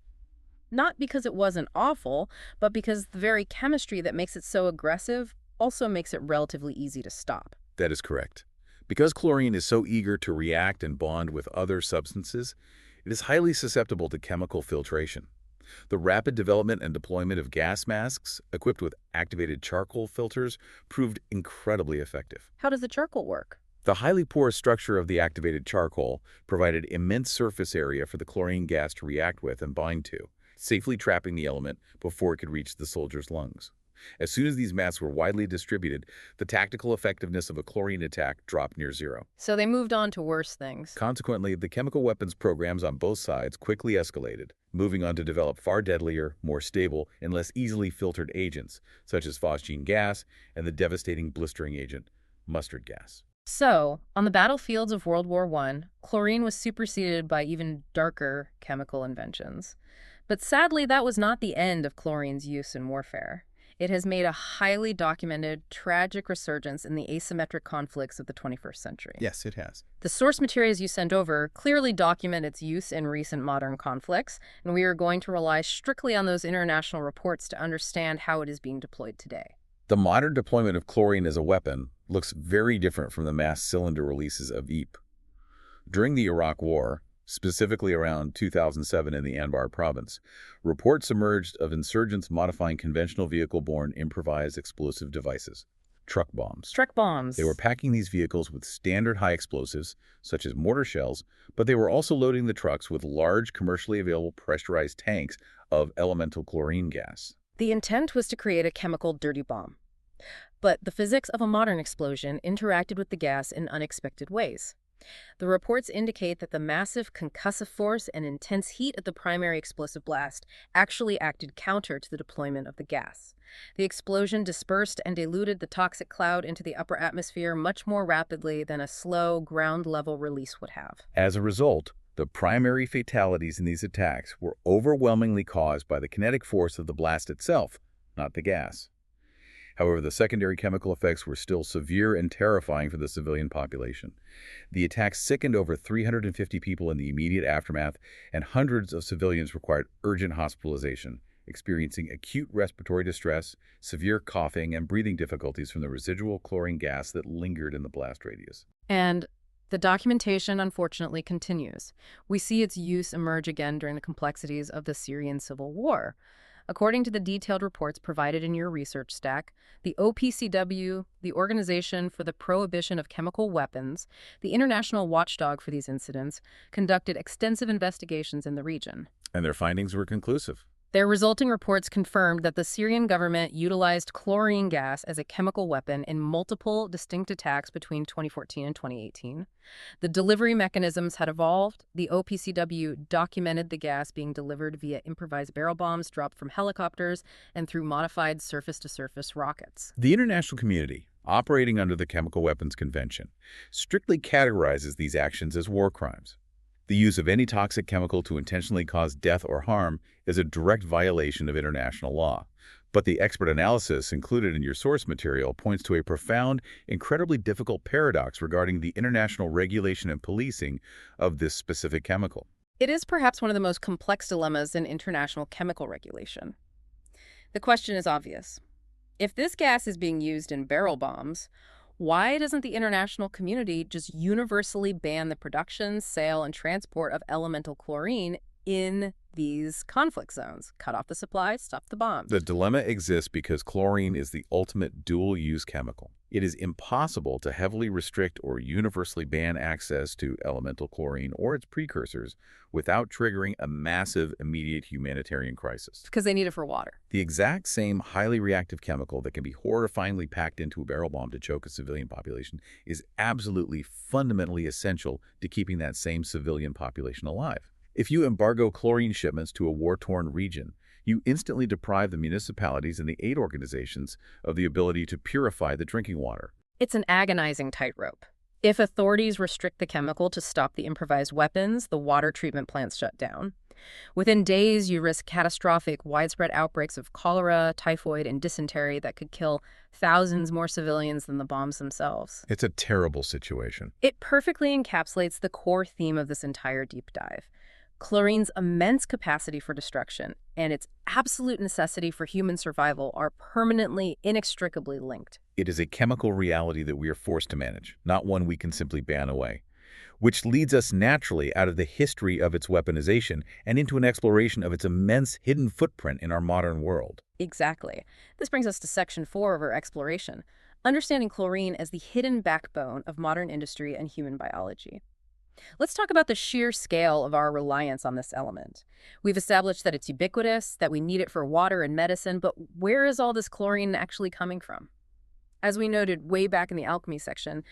Not because it wasn't awful, but because the very chemistry that makes it so aggressive also makes it relatively easy to stop. That is correct. Because chlorine is so eager to react and bond with other substances, it is highly susceptible to chemical filtration. The rapid development and deployment of gas masks equipped with activated charcoal filters proved incredibly effective. How does the charcoal work? The highly porous structure of the activated charcoal provided immense surface area for the chlorine gas to react with and bind to, safely trapping the element before it could reach the soldiers' lungs. As soon as these masks were widely distributed, the tactical effectiveness of a chlorine attack dropped near zero. So they moved on to worse things. Consequently, the chemical weapons programs on both sides quickly escalated, moving on to develop far deadlier, more stable, and less easily filtered agents, such as phosgene gas and the devastating blistering agent, mustard gas. So, on the battlefields of World War I, chlorine was superseded by even darker chemical inventions. But sadly, that was not the end of chlorine's use in warfare. It has made a highly documented, tragic resurgence in the asymmetric conflicts of the 21st century. Yes, it has. The source materials you sent over clearly document its use in recent modern conflicts, and we are going to rely strictly on those international reports to understand how it is being deployed today. The modern deployment of chlorine as a weapon looks very different from the mass cylinder releases of Ypres. During the Iraq War, specifically around 2007 in the Anbar province, reports emerged of insurgents modifying conventional vehicle-borne improvised explosive devices, truck bombs. Truck bombs. They were packing these vehicles with standard high explosives, such as mortar shells, but they were also loading the trucks with large commercially available pressurized tanks of elemental chlorine gas. The intent was to create a chemical dirty bomb. But the physics of a modern explosion interacted with the gas in unexpected ways. The reports indicate that the massive concussive force and intense heat of the primary explosive blast actually acted counter to the deployment of the gas. The explosion dispersed and diluted the toxic cloud into the upper atmosphere much more rapidly than a slow, ground-level release would have. As a result, the primary fatalities in these attacks were overwhelmingly caused by the kinetic force of the blast itself, not the gas. However, the secondary chemical effects were still severe and terrifying for the civilian population. The attack sickened over 350 people in the immediate aftermath, and hundreds of civilians required urgent hospitalization, experiencing acute respiratory distress, severe coughing, and breathing difficulties from the residual chlorine gas that lingered in the blast radius. And the documentation, unfortunately, continues. We see its use emerge again during the complexities of the Syrian civil war. According to the detailed reports provided in your research stack, the OPCW, the Organization for the Prohibition of Chemical Weapons, the international watchdog for these incidents, conducted extensive investigations in the region. And their findings were conclusive. Their resulting reports confirmed that the Syrian government utilized chlorine gas as a chemical weapon in multiple distinct attacks between 2014 and 2018. The delivery mechanisms had evolved. The OPCW documented the gas being delivered via improvised barrel bombs dropped from helicopters and through modified surface-to-surface rockets. The international community, operating under the Chemical Weapons Convention, strictly categorizes these actions as war crimes. The use of any toxic chemical to intentionally cause death or harm is a direct violation of international law. But the expert analysis included in your source material points to a profound, incredibly difficult paradox regarding the international regulation and policing of this specific chemical. It is perhaps one of the most complex dilemmas in international chemical regulation. The question is obvious. If this gas is being used in barrel bombs, why doesn't the international community just universally ban the production, sale, and transport of elemental chlorine in these conflict zones? Cut off the supply, stop the bombs. The dilemma exists because chlorine is the ultimate dual-use chemical. It is impossible to heavily restrict or universally ban access to elemental chlorine or its precursors without triggering a massive immediate humanitarian crisis. Because they need it for water. The exact same highly reactive chemical that can be horrifyingly packed into a barrel bomb to choke a civilian population is absolutely fundamentally essential to keeping that same civilian population alive. If you embargo chlorine shipments to a war-torn region, you instantly deprive the municipalities and the aid organizations of the ability to purify the drinking water. It's an agonizing tightrope. If authorities restrict the chemical to stop the improvised weapons, the water treatment plants shut down. Within days, you risk catastrophic, widespread outbreaks of cholera, typhoid, and dysentery that could kill thousands more civilians than the bombs themselves. It's a terrible situation. It perfectly encapsulates the core theme of this entire deep dive. Chlorine's immense capacity for destruction and its absolute necessity for human survival are permanently, inextricably linked. It is a chemical reality that we are forced to manage, not one we can simply ban away, which leads us naturally out of the history of its weaponization and into an exploration of its immense hidden footprint in our modern world. Exactly. This brings us to Section 4 of our exploration, understanding chlorine as the hidden backbone of modern industry and human biology. Let's talk about the sheer scale of our reliance on this element. We've established that it's ubiquitous, that we need it for water and medicine, but where is all this chlorine actually coming from? As we noted way back in the alchemy section,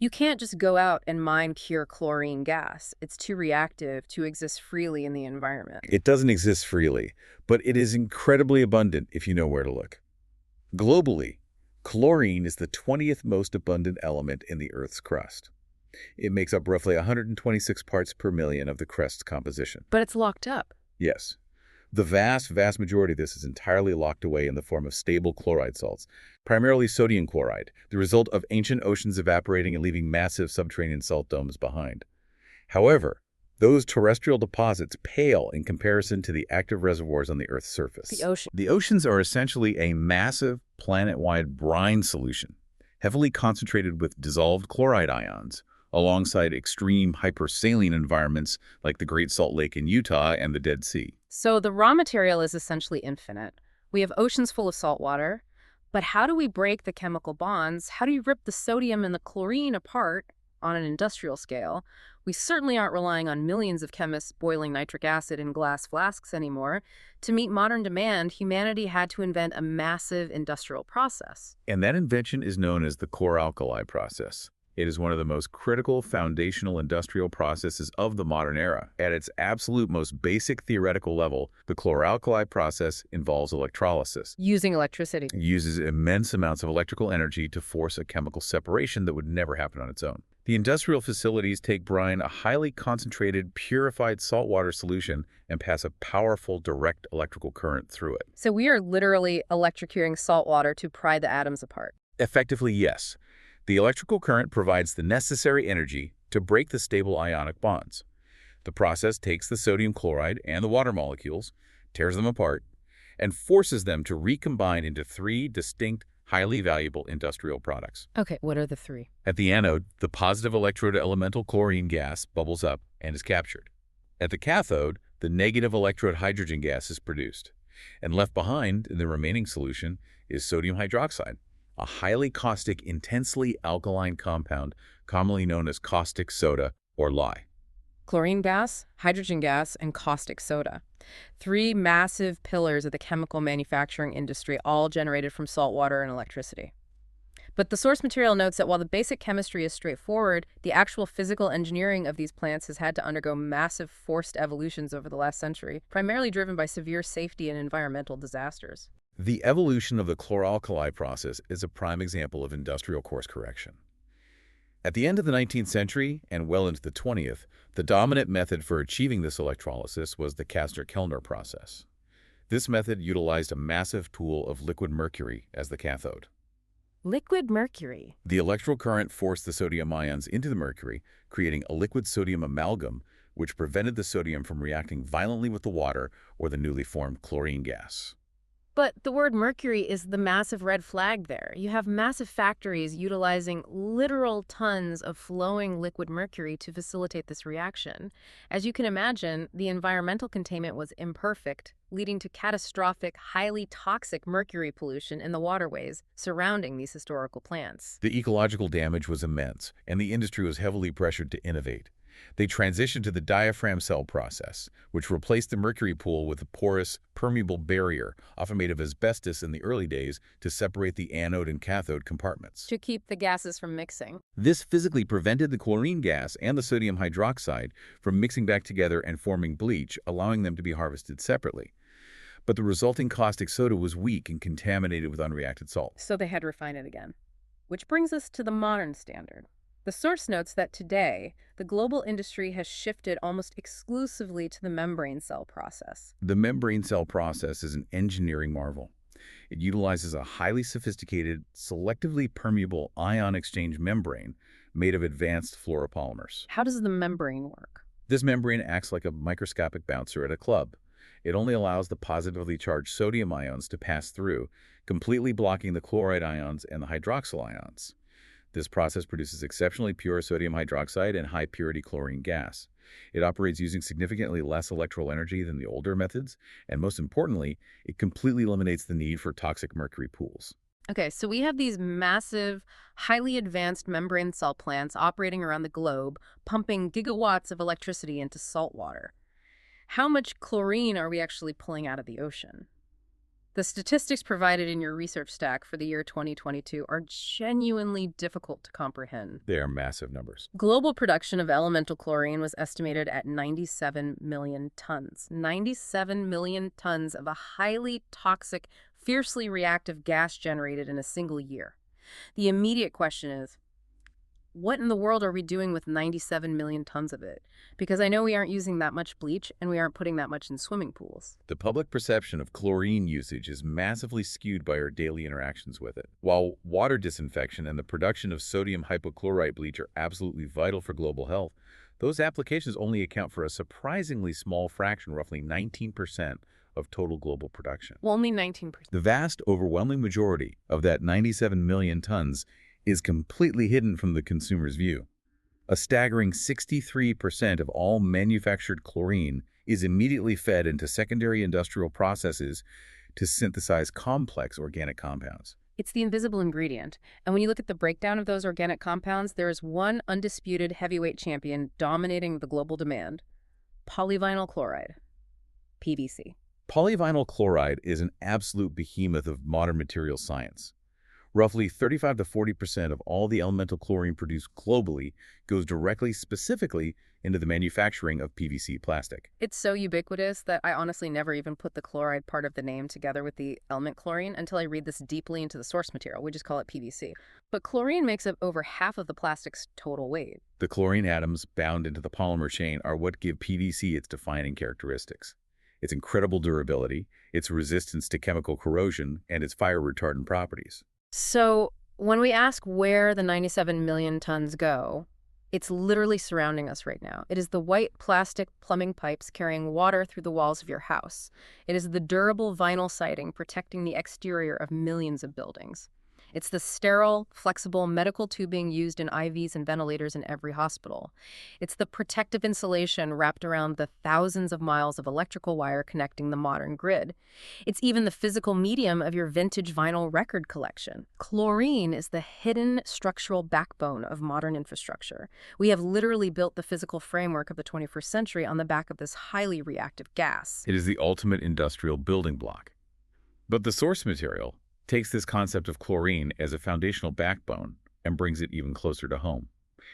you can't just go out and mine pure chlorine gas. It's too reactive to exist freely in the environment. It doesn't exist freely, but it is incredibly abundant if you know where to look. Globally, chlorine is the 20th most abundant element in the Earth's crust. It makes up roughly 126 parts per million of the crust's composition. But it's locked up. Yes. The vast majority of this is entirely locked away in the form of stable chloride salts, primarily sodium chloride, the result of ancient oceans evaporating and leaving massive subterranean salt domes behind. However, those terrestrial deposits pale in comparison to the active reservoirs on the Earth's surface. The oceans are essentially a massive, planet-wide brine solution, heavily concentrated with dissolved chloride ions, alongside extreme hypersaline environments like the Great Salt Lake in Utah and the Dead Sea. So the raw material is essentially infinite. We have oceans full of salt water, but how do we break the chemical bonds? How do you rip the sodium and the chlorine apart on an industrial scale? We certainly aren't relying on millions of chemists boiling nitric acid in glass flasks anymore. To meet modern demand, humanity had to invent a massive industrial process. And that invention is known as the chlor-alkali process. It is one of the most critical foundational industrial processes of the modern era. At its absolute most basic theoretical level, the chlor-alkali process involves electrolysis. Using electricity. It uses immense amounts of electrical energy to force a chemical separation that would never happen on its own. The industrial facilities take brine, a highly concentrated, purified saltwater solution, and pass a powerful direct electrical current through it. So we are literally electrocuting salt water to pry the atoms apart. Effectively, yes. The electrical current provides the necessary energy to break the stable ionic bonds. The process takes the sodium chloride and the water molecules, tears them apart, and forces them to recombine into three distinct, highly valuable industrial products. Okay, what are the three? At the anode, the positive electrode elemental chlorine gas bubbles up and is captured. At the cathode, the negative electrode hydrogen gas is produced. And left behind in the remaining solution is sodium hydroxide, a highly caustic, intensely alkaline compound commonly known as caustic soda or lye. Chlorine gas, hydrogen gas, and caustic soda. Three massive pillars of the chemical manufacturing industry, all generated from salt water and electricity. But the source material notes that while the basic chemistry is straightforward, the actual physical engineering of these plants has had to undergo massive forced evolutions over the last century, primarily driven by severe safety and environmental disasters. The evolution of the chlor-alkali process is a prime example of industrial course correction. At the end of the 19th century and well into the 20th, the dominant method for achieving this electrolysis was the Kastner-Kellner process. This method utilized a massive pool of liquid mercury as the cathode. Liquid mercury? The electrical current forced the sodium ions into the mercury, creating a liquid sodium amalgam, which prevented the sodium from reacting violently with the water or the newly formed chlorine gas. But the word mercury is the massive red flag there. You have massive factories utilizing literal tons of flowing liquid mercury to facilitate this reaction. As you can imagine, the environmental containment was imperfect, leading to catastrophic, highly toxic mercury pollution in the waterways surrounding these historical plants. The ecological damage was immense, and the industry was heavily pressured to innovate. They transitioned to the diaphragm cell process, which replaced the mercury pool with a porous, permeable barrier, often made of asbestos in the early days, to separate the anode and cathode compartments. To keep the gases from mixing. This physically prevented the chlorine gas and the sodium hydroxide from mixing back together and forming bleach, allowing them to be harvested separately. But the resulting caustic soda was weak and contaminated with unreacted salt. So they had to refine it again. Which brings us to the modern standard. The source notes that today, the global industry has shifted almost exclusively to the membrane cell process. The membrane cell process is an engineering marvel. It utilizes a highly sophisticated, selectively permeable ion exchange membrane made of advanced fluoropolymers. How does the membrane work? This membrane acts like a microscopic bouncer at a club. It only allows the positively charged sodium ions to pass through, completely blocking the chloride ions and the hydroxyl ions. This process produces exceptionally pure sodium hydroxide and high-purity chlorine gas. It operates using significantly less electrical energy than the older methods, and most importantly, it completely eliminates the need for toxic mercury pools. Okay, so we have these massive, highly advanced membrane cell plants operating around the globe, pumping gigawatts of electricity into salt water. How much chlorine are we actually pulling out of the ocean? The statistics provided in your research stack for the year 2022 are genuinely difficult to comprehend. They are massive numbers. Global production of elemental chlorine was estimated at 97 million tons. 97 million tons of a highly toxic, fiercely reactive gas generated in a single year. The immediate question is, what in the world are we doing with 97 million tons of it? Because I know we aren't using that much bleach and we aren't putting that much in swimming pools. The public perception of chlorine usage is massively skewed by our daily interactions with it. While water disinfection and the production of sodium hypochlorite bleach are absolutely vital for global health, those applications only account for a surprisingly small fraction, roughly 19%, of total global production. Well, only 19%. The vast, overwhelming majority of that 97 million tons is completely hidden from the consumer's view. A staggering 63% of all manufactured chlorine is immediately fed into secondary industrial processes to synthesize complex organic compounds. It's the invisible ingredient. And when you look at the breakdown of those organic compounds, there is one undisputed heavyweight champion dominating the global demand: polyvinyl chloride, PVC. Polyvinyl chloride is an absolute behemoth of modern material science. Roughly 35 to 40% of all the elemental chlorine produced globally goes directly, specifically, into the manufacturing of PVC plastic. It's so ubiquitous that I honestly never even put the chloride part of the name together with the element chlorine until I read this deeply into the source material. We just call it PVC. But chlorine makes up over half of the plastic's total weight. The chlorine atoms bound into the polymer chain are what give PVC its defining characteristics. Its incredible durability, its resistance to chemical corrosion, and its fire retardant properties. So when we ask where the 97 million tons go, it's literally surrounding us right now. It is the white plastic plumbing pipes carrying water through the walls of your house. It is the durable vinyl siding protecting the exterior of millions of buildings. It's the sterile, flexible medical tubing used in IVs and ventilators in every hospital. It's the protective insulation wrapped around the thousands of miles of electrical wire connecting the modern grid. It's even the physical medium of your vintage vinyl record collection. Chlorine is the hidden structural backbone of modern infrastructure. We have literally built the physical framework of the 21st century on the back of this highly reactive gas. It is the ultimate industrial building block. But the source material takes this concept of chlorine as a foundational backbone and brings it even closer to home.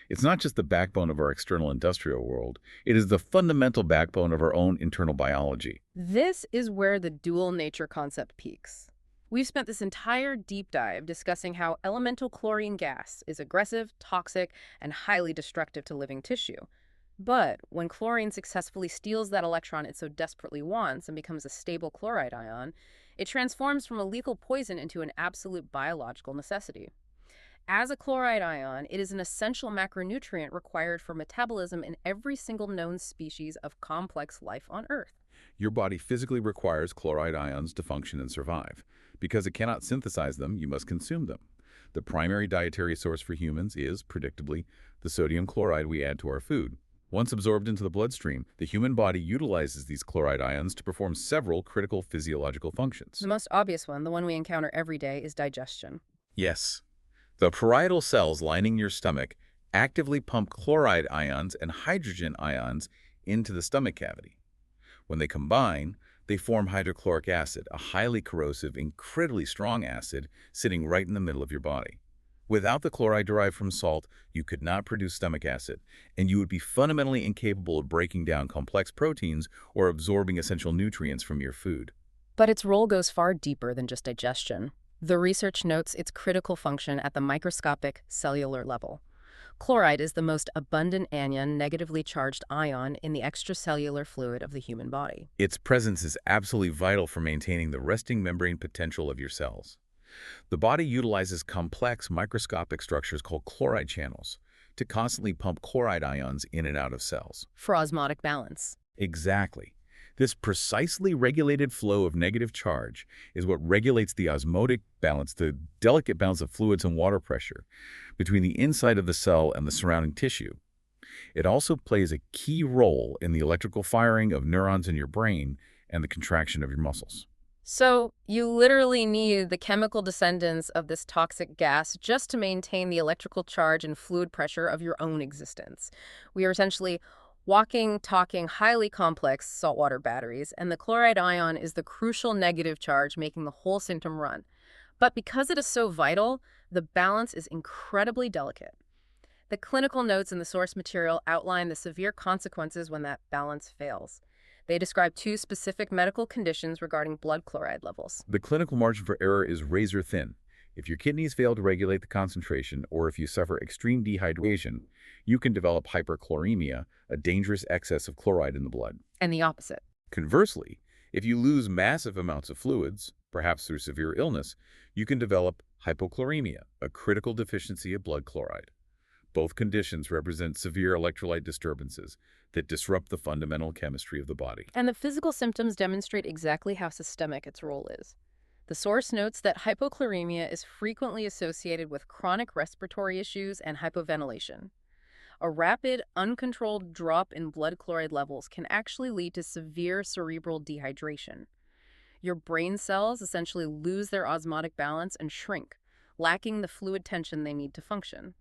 It's not just the backbone of our external industrial world, it is the fundamental backbone of our own internal biology. This is where the dual nature concept peaks. We've spent this entire deep dive discussing how elemental chlorine gas is aggressive, toxic, and highly destructive to living tissue. But when chlorine successfully steals that electron it so desperately wants and becomes a stable chloride ion, it transforms from a lethal poison into an absolute biological necessity. As a chloride ion, it is an essential macronutrient required for metabolism in every single known species of complex life on Earth. Your body physically requires chloride ions to function and survive. Because it cannot synthesize them, you must consume them. The primary dietary source for humans is, predictably, the sodium chloride we add to our food. Once absorbed into the bloodstream, the human body utilizes these chloride ions to perform several critical physiological functions. The most obvious one, the one we encounter every day, is digestion. Yes. The parietal cells lining your stomach actively pump chloride ions and hydrogen ions into the stomach cavity. When they combine, they form hydrochloric acid, a highly corrosive, incredibly strong acid sitting right in the middle of your body. Without the chloride derived from salt, you could not produce stomach acid, and you would be fundamentally incapable of breaking down complex proteins or absorbing essential nutrients from your food. But its role goes far deeper than just digestion. The research notes its critical function at the microscopic cellular level. Chloride is the most abundant anion negatively charged ion in the extracellular fluid of the human body. Its presence is absolutely vital for maintaining the resting membrane potential of your cells. The body utilizes complex microscopic structures called chloride channels to constantly pump chloride ions in and out of cells. For osmotic balance. Exactly. This precisely regulated flow of negative charge is what regulates the osmotic balance, the delicate balance of fluids and water pressure between the inside of the cell and the surrounding tissue. It also plays a key role in the electrical firing of neurons in your brain and the contraction of your muscles. So you literally need the chemical descendants of this toxic gas just to maintain the electrical charge and fluid pressure of your own existence. We are essentially walking, talking, highly complex saltwater batteries, and the chloride ion is the crucial negative charge making the whole system run. But because it is so vital, the balance is incredibly delicate. The clinical notes in the source material outline the severe consequences when that balance fails. They describe two specific medical conditions regarding blood chloride levels. The clinical margin for error is razor thin. If your kidneys fail to regulate the concentration, or if you suffer extreme dehydration, you can develop hyperchloremia, a dangerous excess of chloride in the blood. And the opposite. Conversely, if you lose massive amounts of fluids, perhaps through severe illness, you can develop hypochloremia, a critical deficiency of blood chloride. Both conditions represent severe electrolyte disturbances that disrupt the fundamental chemistry of the body. And the physical symptoms demonstrate exactly how systemic its role is. The source notes that hypochloremia is frequently associated with chronic respiratory issues and hypoventilation. A rapid, uncontrolled drop in blood chloride levels can actually lead to severe cerebral dehydration. Your brain cells essentially lose their osmotic balance and shrink, lacking the fluid tension they need to function.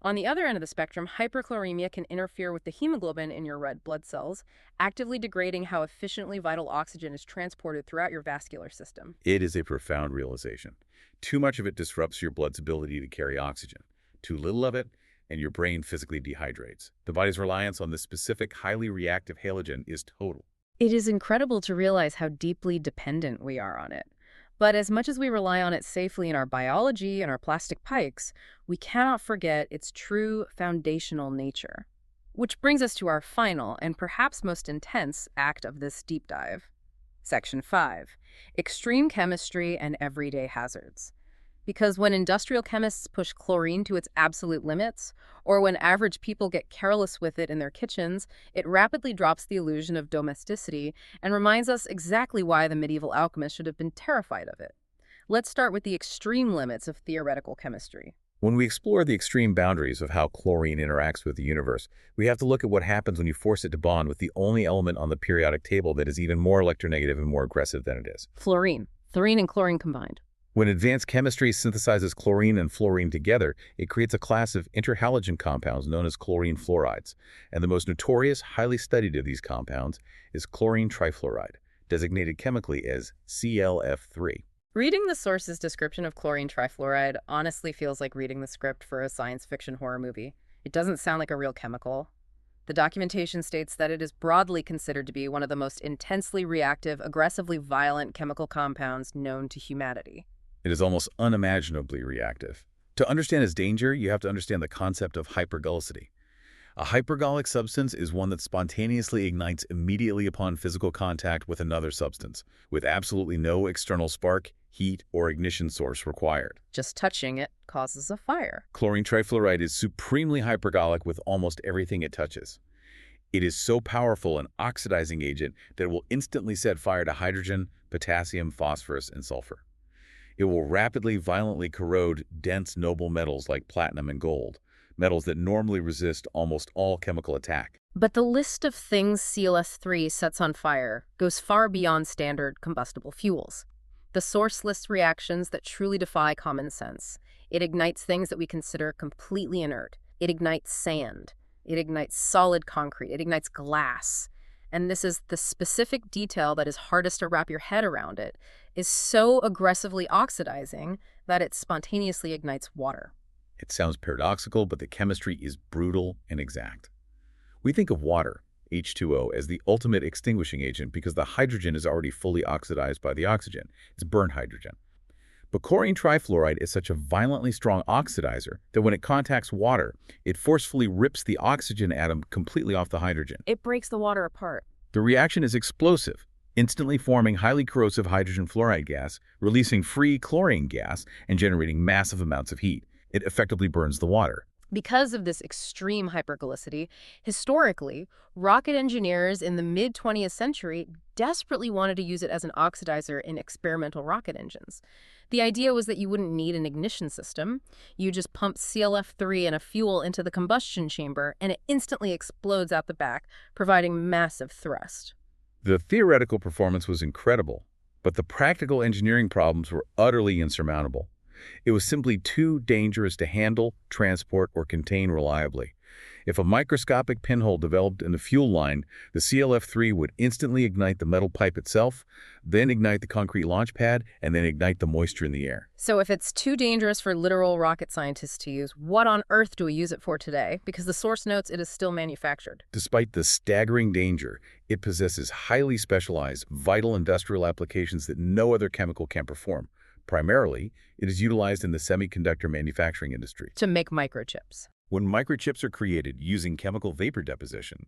On the other end of the spectrum, hyperchloremia can interfere with the hemoglobin in your red blood cells, actively degrading how efficiently vital oxygen is transported throughout your vascular system. It is a profound realization. Too much of it disrupts your blood's ability to carry oxygen. Too little of it, and your brain physically dehydrates. The body's reliance on this specific, highly reactive halogen is total. It is incredible to realize how deeply dependent we are on it. But as much as we rely on it safely in our biology and our plastic pipes, we cannot forget its true foundational nature. Which brings us to our final and perhaps most intense act of this deep dive. Section 5. Extreme chemistry and everyday hazards. Because when industrial chemists push chlorine to its absolute limits, or when average people get careless with it in their kitchens, it rapidly drops the illusion of domesticity and reminds us exactly why the medieval alchemists should have been terrified of it. Let's start with the extreme limits of theoretical chemistry. When we explore the extreme boundaries of how chlorine interacts with the universe, we have to look at what happens when you force it to bond with the only element on the periodic table that is even more electronegative and more aggressive than it is. Fluorine. Fluorine and chlorine combined. When advanced chemistry synthesizes chlorine and fluorine together, it creates a class of interhalogen compounds known as chlorine fluorides. And the most notorious, highly studied of these compounds is chlorine trifluoride, designated chemically as ClF3. Reading the source's description of chlorine trifluoride honestly feels like reading the script for a science fiction horror movie. It doesn't sound like a real chemical. The documentation states that it is broadly considered to be one of the most intensely reactive, aggressively violent chemical compounds known to humanity. It is almost unimaginably reactive. To understand its danger, you have to understand the concept of hypergallicity. A hypergallic substance is one that spontaneously ignites immediately upon physical contact with another substance, with absolutely no external spark, heat, or ignition source required. Just touching it causes a fire. Chlorine trifluoride is supremely hypergallic with almost everything it touches. It is so powerful an oxidizing agent that it will instantly set fire to hydrogen, potassium, phosphorus, and sulfur. It will rapidly, violently corrode dense, noble metals like platinum and gold, metals that normally resist almost all chemical attack. But the list of things ClS3 sets on fire goes far beyond standard combustible fuels. The source lists reactions that truly defy common sense. It ignites things that we consider completely inert. It ignites sand. It ignites solid concrete. It ignites glass. And this is the specific detail that is hardest to wrap your head around. It is so aggressively oxidizing that it spontaneously ignites water. It sounds paradoxical, but the chemistry is brutal and exact. We think of water, H2O, as the ultimate extinguishing agent because the hydrogen is already fully oxidized by the oxygen. It's burnt hydrogen. But chlorine trifluoride is such a violently strong oxidizer that when it contacts water, it forcefully rips the oxygen atom completely off the hydrogen. It breaks the water apart. The reaction is explosive, instantly forming highly corrosive hydrogen fluoride gas, releasing free chlorine gas, and generating massive amounts of heat. It effectively burns the water. Because of this extreme hypergallicity, historically, rocket engineers in the mid-20th century desperately wanted to use it as an oxidizer in experimental rocket engines. The idea was that you wouldn't need an ignition system. You just pump ClF3 and a fuel into the combustion chamber, and it instantly explodes out the back, providing massive thrust. The theoretical performance was incredible, but the practical engineering problems were utterly insurmountable. It was simply too dangerous to handle, transport, or contain reliably. If a microscopic pinhole developed in the fuel line, the ClF3 would instantly ignite the metal pipe itself, then ignite the concrete launch pad, and then ignite the moisture in the air. So if it's too dangerous for literal rocket scientists to use, what on earth do we use it for today? Because the source notes it is still manufactured. Despite the staggering danger, it possesses highly specialized, vital industrial applications that no other chemical can perform. Primarily, it is utilized in the semiconductor manufacturing industry. To make microchips. When microchips are created using chemical vapor deposition,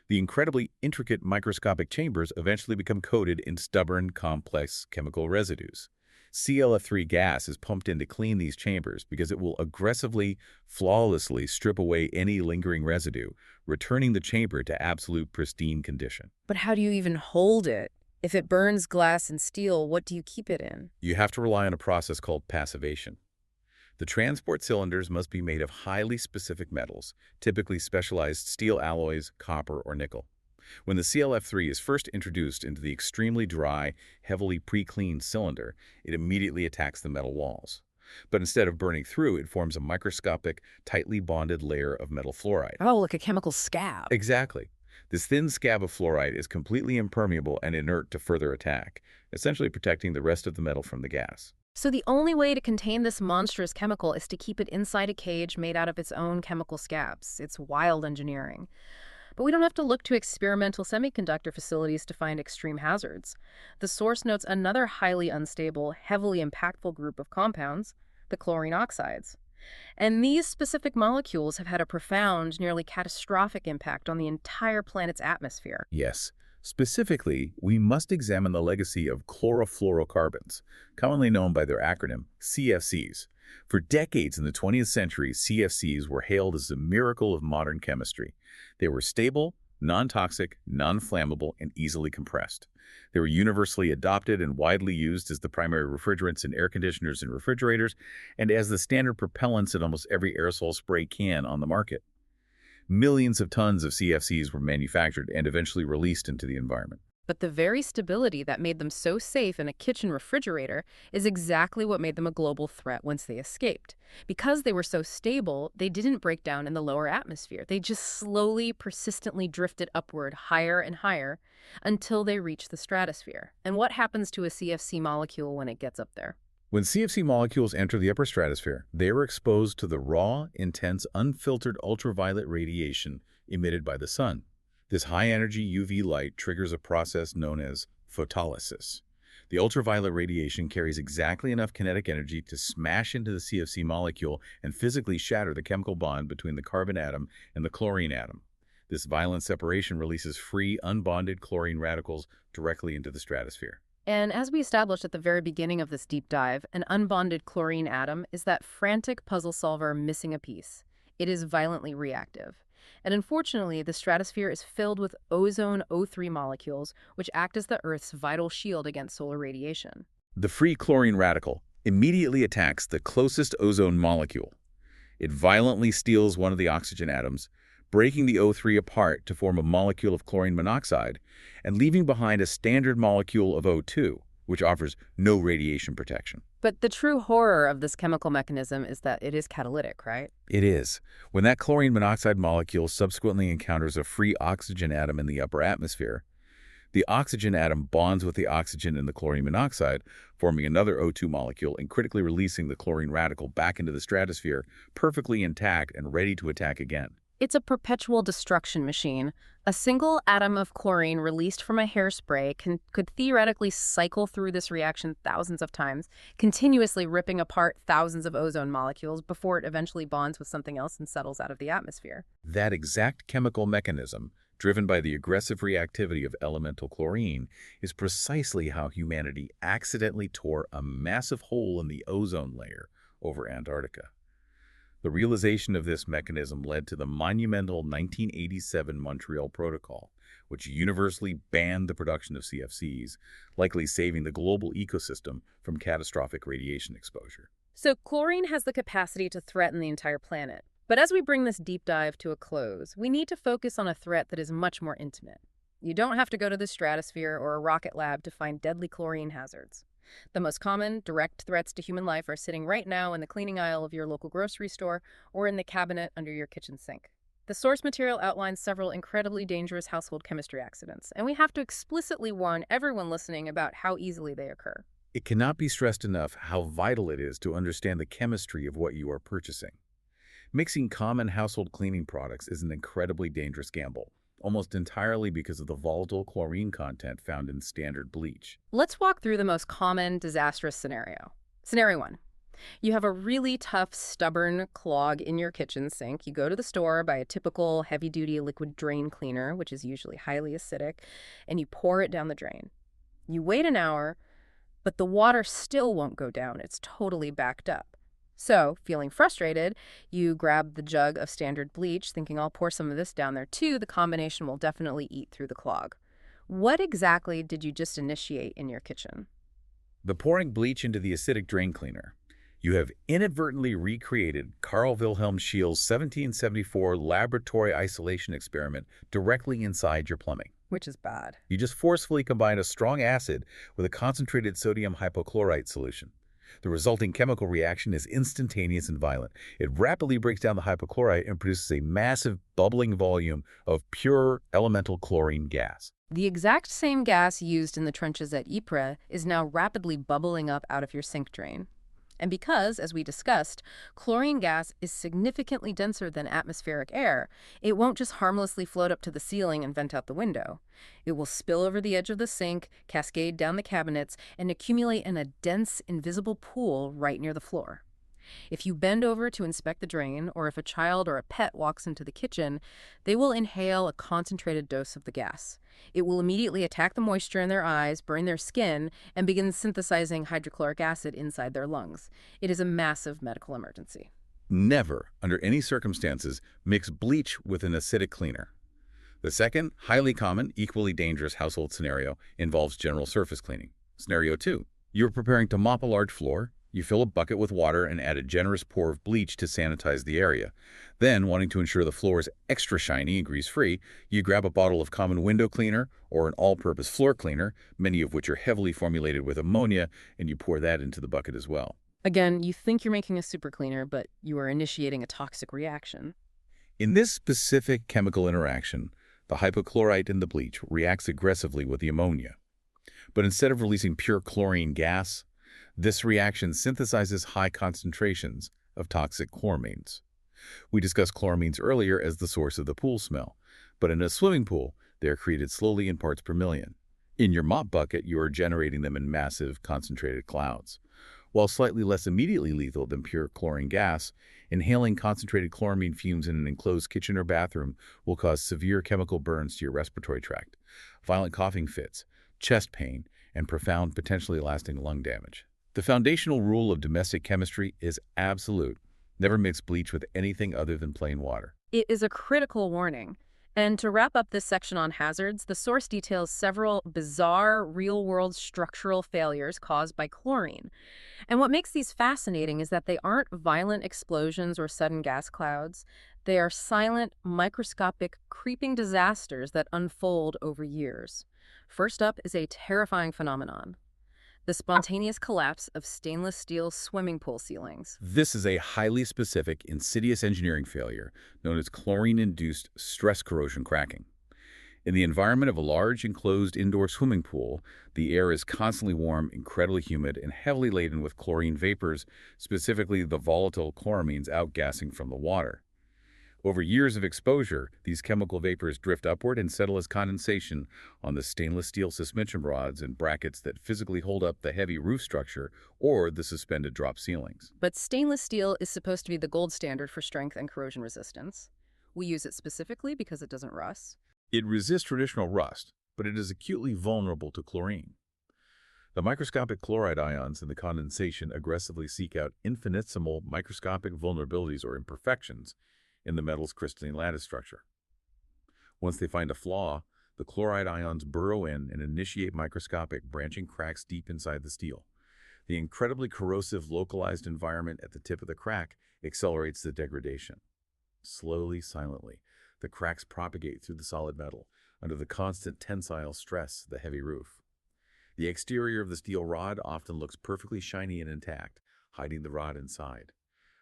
the incredibly intricate microscopic chambers eventually become coated in stubborn, complex chemical residues. ClF3 gas is pumped in to clean these chambers because it will aggressively, flawlessly strip away any lingering residue, returning the chamber to absolute pristine condition. But how do you even hold it? If it burns glass and steel, what do you keep it in? You have to rely on a process called passivation. The transport cylinders must be made of highly specific metals, typically specialized steel alloys, copper, or nickel. When the ClF3 is first introduced into the extremely dry, heavily pre-cleaned cylinder, it immediately attacks the metal walls. But instead of burning through, it forms a microscopic, tightly bonded layer of metal fluoride. Oh, like a chemical scab. Exactly. This thin scab of fluoride is completely impermeable and inert to further attack, essentially protecting the rest of the metal from the gas. So the only way to contain this monstrous chemical is to keep it inside a cage made out of its own chemical scabs. It's wild engineering. But we don't have to look to experimental semiconductor facilities to find extreme hazards. The source notes another highly unstable, heavily impactful group of compounds, the chlorine oxides. And these specific molecules have had a profound, nearly catastrophic impact on the entire planet's atmosphere. Yes. Specifically, we must examine the legacy of chlorofluorocarbons, commonly known by their acronym CFCs. For decades in the 20th century, CFCs were hailed as the miracle of modern chemistry. They were stable, non-toxic, non-flammable, and easily compressed. They were universally adopted and widely used as the primary refrigerants in air conditioners and refrigerators, and as the standard propellants in almost every aerosol spray can on the market. Millions of tons of CFCs were manufactured and eventually released into the environment. But the very stability that made them so safe in a kitchen refrigerator is exactly what made them a global threat once they escaped. Because they were so stable, they didn't break down in the lower atmosphere. They just slowly, persistently drifted upward higher and higher until they reached the stratosphere. And what happens to a CFC molecule when it gets up there? When CFC molecules enter the upper stratosphere, they are exposed to the raw, intense, unfiltered ultraviolet radiation emitted by the sun. This high-energy UV light triggers a process known as photolysis. The ultraviolet radiation carries exactly enough kinetic energy to smash into the CFC molecule and physically shatter the chemical bond between the carbon atom and the chlorine atom. This violent separation releases free, unbonded chlorine radicals directly into the stratosphere. And as we established at the very beginning of this deep dive, an unbonded chlorine atom is that frantic puzzle solver missing a piece. It is violently reactive. And unfortunately, the stratosphere is filled with ozone O3 molecules, which act as the Earth's vital shield against solar radiation. The free chlorine radical immediately attacks the closest ozone molecule. It violently steals one of the oxygen atoms, breaking the O3 apart to form a molecule of chlorine monoxide, and leaving behind a standard molecule of O2, which offers no radiation protection. But the true horror of this chemical mechanism is that it is catalytic, right? It is. When that chlorine monoxide molecule subsequently encounters a free oxygen atom in the upper atmosphere, the oxygen atom bonds with the oxygen in the chlorine monoxide, forming another O2 molecule and critically releasing the chlorine radical back into the stratosphere, perfectly intact and ready to attack again. It's a perpetual destruction machine. A single atom of chlorine released from a hairspray could theoretically cycle through this reaction thousands of times, continuously ripping apart thousands of ozone molecules before it eventually bonds with something else and settles out of the atmosphere. That exact chemical mechanism, driven by the aggressive reactivity of elemental chlorine, is precisely how humanity accidentally tore a massive hole in the ozone layer over Antarctica. The realization of this mechanism led to the monumental 1987 Montreal Protocol, which universally banned the production of CFCs, likely saving the global ecosystem from catastrophic radiation exposure. So chlorine has the capacity to threaten the entire planet. But as we bring this deep dive to a close, we need to focus on a threat that is much more intimate. You don't have to go to the stratosphere or a rocket lab to find deadly chlorine hazards. The most common, direct threats to human life are sitting right now in the cleaning aisle of your local grocery store or in the cabinet under your kitchen sink. The source material outlines several incredibly dangerous household chemistry accidents, and we have to explicitly warn everyone listening about how easily they occur. It cannot be stressed enough how vital it is to understand the chemistry of what you are purchasing. Mixing common household cleaning products is an incredibly dangerous gamble, almost entirely because of the volatile chlorine content found in standard bleach. Let's walk through the most common disastrous scenario. Scenario 1. You have a really tough, stubborn clog in your kitchen sink. You go to the store, buy a typical heavy-duty liquid drain cleaner, which is usually highly acidic, and you pour it down the drain. You wait an hour, but the water still won't go down. It's totally backed up. So, feeling frustrated, you grab the jug of standard bleach, thinking I'll pour some of this down there too. The combination will definitely eat through the clog. What exactly did you just initiate in your kitchen? By pouring bleach into the acidic drain cleaner, you have inadvertently recreated Carl Wilhelm Scheele's 1774 laboratory isolation experiment directly inside your plumbing. Which is bad. You just forcefully combine a strong acid with a concentrated sodium hypochlorite solution. The resulting chemical reaction is instantaneous and violent. It rapidly breaks down the hypochlorite and produces a massive bubbling volume of pure elemental chlorine gas. The exact same gas used in the trenches at Ypres is now rapidly bubbling up out of your sink drain. And because, as we discussed, chlorine gas is significantly denser than atmospheric air, it won't just harmlessly float up to the ceiling and vent out the window. It will spill over the edge of the sink, cascade down the cabinets, and accumulate in a dense, invisible pool right near the floor. If you bend over to inspect the drain, or if a child or a pet walks into the kitchen, they will inhale a concentrated dose of the gas. It will immediately attack the moisture in their eyes, burn their skin, and begin synthesizing hydrochloric acid inside their lungs. It is a massive medical emergency. Never, under any circumstances, mix bleach with an acidic cleaner. The second, highly common, equally dangerous household scenario involves general surface cleaning. Scenario 2. You're preparing to mop a large floor. You fill a bucket with water and add a generous pour of bleach to sanitize the area. Then, wanting to ensure the floor is extra shiny and grease-free, you grab a bottle of common window cleaner or an all-purpose floor cleaner, many of which are heavily formulated with ammonia, and you pour that into the bucket as well. Again, you think you're making a super cleaner, but you are initiating a toxic reaction. In this specific chemical interaction, the hypochlorite in the bleach reacts aggressively with the ammonia. But instead of releasing pure chlorine gas, this reaction synthesizes high concentrations of toxic chloramines. We discussed chloramines earlier as the source of the pool smell, but in a swimming pool, they are created slowly in parts per million. In your mop bucket, you are generating them in massive, concentrated clouds. While slightly less immediately lethal than pure chlorine gas, inhaling concentrated chloramine fumes in an enclosed kitchen or bathroom will cause severe chemical burns to your respiratory tract, violent coughing fits, chest pain, and profound, potentially lasting lung damage. The foundational rule of domestic chemistry is absolute. Never mix bleach with anything other than plain water. It is a critical warning. And to wrap up this section on hazards, the source details several bizarre, real-world structural failures caused by chlorine. And what makes these fascinating is that they aren't violent explosions or sudden gas clouds. They are silent, microscopic, creeping disasters that unfold over years. First up is a terrifying phenomenon: the spontaneous collapse of stainless steel swimming pool ceilings. This is a highly specific, insidious engineering failure known as chlorine-induced stress corrosion cracking. In the environment of a large, enclosed indoor swimming pool, the air is constantly warm, incredibly humid, and heavily laden with chlorine vapors, specifically the volatile chloramines outgassing from the water. Over years of exposure, these chemical vapors drift upward and settle as condensation on the stainless steel suspension rods and brackets that physically hold up the heavy roof structure or the suspended drop ceilings. But stainless steel is supposed to be the gold standard for strength and corrosion resistance. We use it specifically because it doesn't rust. It resists traditional rust, but it is acutely vulnerable to chlorine. The microscopic chloride ions in the condensation aggressively seek out infinitesimal microscopic vulnerabilities or imperfections in the metal's crystalline lattice structure. Once they find a flaw, the chloride ions burrow in and initiate microscopic branching cracks deep inside the steel. The incredibly corrosive localized environment at the tip of the crack accelerates the degradation. Slowly, silently, the cracks propagate through the solid metal under the constant tensile stress of the heavy roof. The exterior of the steel rod often looks perfectly shiny and intact, hiding the rod inside.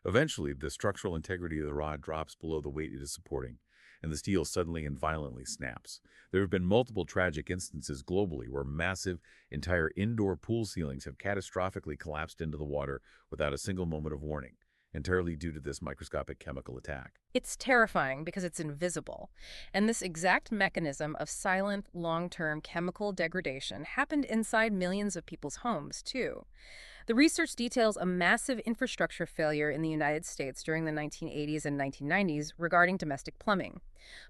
Eventually, the structural integrity of the rod drops below the weight it is supporting, and the steel suddenly and violently snaps. There have been multiple tragic instances globally where massive, entire indoor pool ceilings have catastrophically collapsed into the water without a single moment of warning, entirely due to this microscopic chemical attack. It's terrifying because it's invisible. And this exact mechanism of silent, long-term chemical degradation happened inside millions of people's homes, too. The research details a massive infrastructure failure in the United States during the 1980s and 1990s regarding domestic plumbing.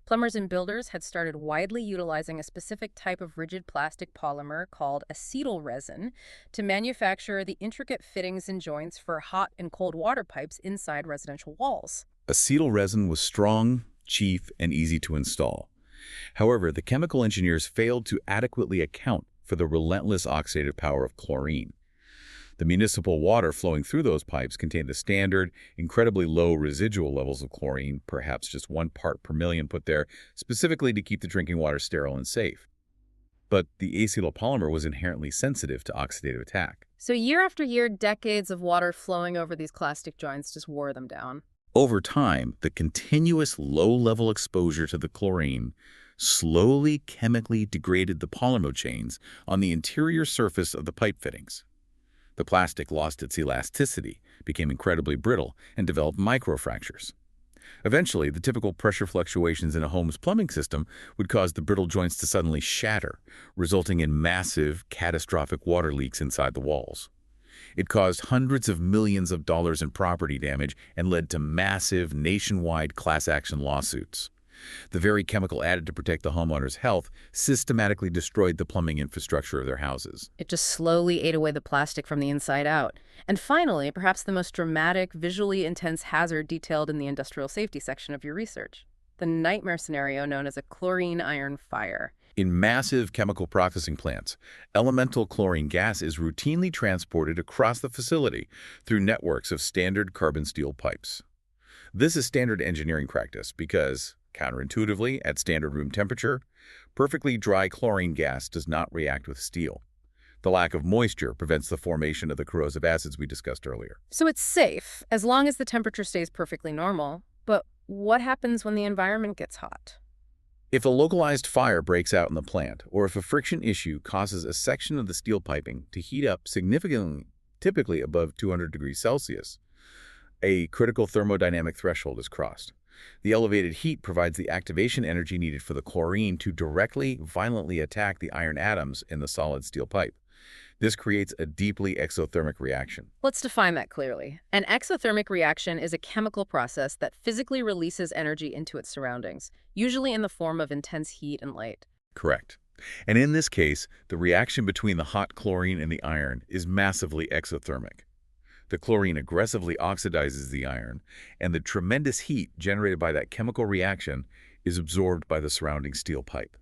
Plumbers and builders had started widely utilizing a specific type of rigid plastic polymer called acetyl resin to manufacture the intricate fittings and joints for hot and cold water pipes inside residential walls. Acetyl resin was strong, cheap, and easy to install. However, the chemical engineers failed to adequately account for the relentless oxidative power of chlorine. The municipal water flowing through those pipes contained the standard, incredibly low residual levels of chlorine, perhaps just 1 part per million put there, specifically to keep the drinking water sterile and safe. but the acetyl polymer was inherently sensitive to oxidative attack. So year after year, decades of water flowing over these plastic joints just wore them down. Over time, the continuous low-level exposure to the chlorine slowly chemically degraded the polymer chains on the interior surface of the pipe fittings. The plastic lost its elasticity, became incredibly brittle, and developed microfractures. Eventually, the typical pressure fluctuations in a home's plumbing system would cause the brittle joints to suddenly shatter, resulting in massive, catastrophic water leaks inside the walls. It caused hundreds of millions of dollars in property damage and led to massive nationwide class action lawsuits. The very chemical added to protect the homeowner's health systematically destroyed the plumbing infrastructure of their houses. It just slowly ate away the plastic from the inside out. And finally, perhaps the most dramatic, visually intense hazard detailed in the industrial safety section of your research, the nightmare scenario known as a chlorine iron fire. In massive chemical processing plants, elemental chlorine gas is routinely transported across the facility through networks of standard carbon steel pipes. This is standard engineering practice because, counterintuitively, at standard room temperature, perfectly dry chlorine gas does not react with steel. The lack of moisture prevents the formation of the corrosive acids we discussed earlier. So it's safe, as long as the temperature stays perfectly normal. But what happens when the environment gets hot? If a localized fire breaks out in the plant, or if a friction issue causes a section of the steel piping to heat up significantly, typically above 200 degrees Celsius, a critical thermodynamic threshold is crossed. The elevated heat provides the activation energy needed for the chlorine to directly, violently attack the iron atoms in the solid steel pipe. This creates a deeply exothermic reaction. Let's define that clearly. An exothermic reaction is a chemical process that physically releases energy into its surroundings, usually in the form of intense heat and light. Correct. And in this case, the reaction between the hot chlorine and the iron is massively exothermic. The chlorine aggressively oxidizes the iron, and the tremendous heat generated by that chemical reaction is absorbed by the surrounding steel pipe.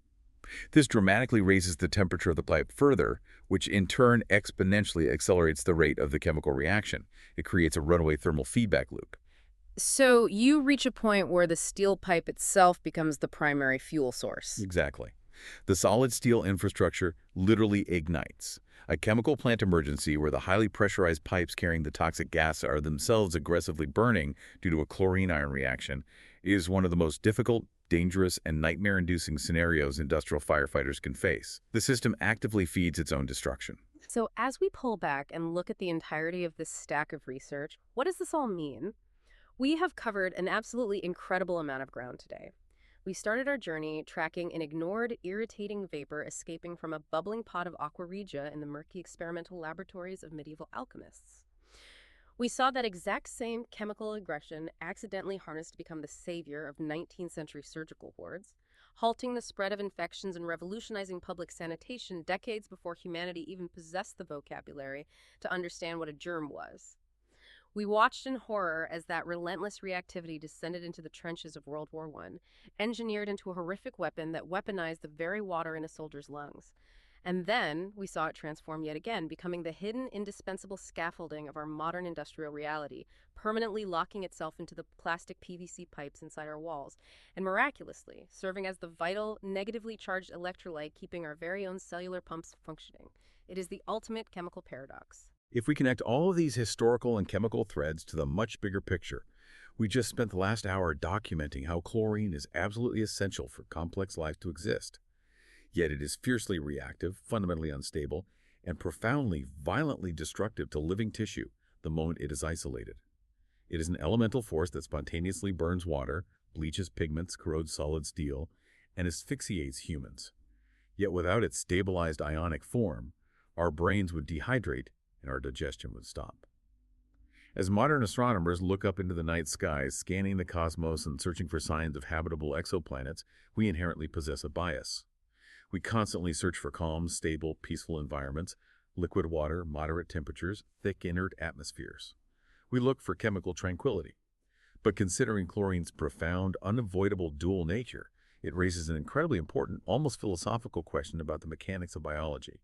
This dramatically raises the temperature of the pipe further, which in turn exponentially accelerates the rate of the chemical reaction. It creates a runaway thermal feedback loop. So you reach a point where the steel pipe itself becomes the primary fuel source. Exactly. The solid steel infrastructure literally ignites. A chemical plant emergency where the highly pressurized pipes carrying the toxic gas are themselves aggressively burning due to a chlorine-iron reaction is one of the most difficult, dangerous, and nightmare-inducing scenarios industrial firefighters can face. The system actively feeds its own destruction. So as we pull back and look at the entirety of this stack of research, what does this all mean? We have covered an absolutely incredible amount of ground today. We started our journey tracking an ignored, irritating vapor escaping from a bubbling pot of aqua regia in the murky experimental laboratories of medieval alchemists. We saw that exact same chemical aggression accidentally harnessed to become the savior of 19th century surgical wards, halting the spread of infections and revolutionizing public sanitation decades before humanity even possessed the vocabulary to understand what a germ was. We watched in horror as that relentless reactivity descended into the trenches of World War I, engineered into a horrific weapon that weaponized the very water in a soldier's lungs. And then we saw it transform yet again, becoming the hidden, indispensable scaffolding of our modern industrial reality, permanently locking itself into the plastic PVC pipes inside our walls, and miraculously serving as the vital, negatively charged electrolyte keeping our very own cellular pumps functioning. It is the ultimate chemical paradox. If we connect all of these historical and chemical threads to the much bigger picture, we just spent the last hour documenting how chlorine is absolutely essential for complex life to exist. Yet it is fiercely reactive, fundamentally unstable, and profoundly, violently destructive to living tissue the moment it is isolated. It is an elemental force that spontaneously burns water, bleaches pigments, corrodes solid steel, and asphyxiates humans. Yet without its stabilized ionic form, our brains would dehydrate and our digestion would stop. As modern astronomers look up into the night skies, scanning the cosmos and searching for signs of habitable exoplanets, we inherently possess a bias. We constantly search for calm, stable, peaceful environments, liquid water, moderate temperatures, thick, inert atmospheres. We look for chemical tranquility. But considering chlorine's profound, unavoidable dual nature, it raises an incredibly important, almost philosophical question about the mechanics of biology.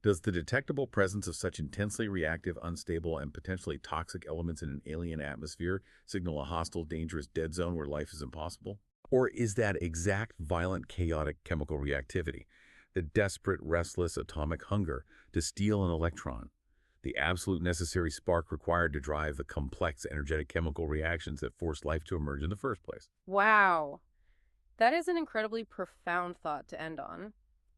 Does the detectable presence of such intensely reactive, unstable, and potentially toxic elements in an alien atmosphere signal a hostile, dangerous dead zone where life is impossible? Or is that exact, violent, chaotic chemical reactivity the desperate, restless atomic hunger to steal an electron, the absolute necessary spark required to drive the complex energetic chemical reactions that force life to emerge in the first place. Wow. That is an incredibly profound thought to end on.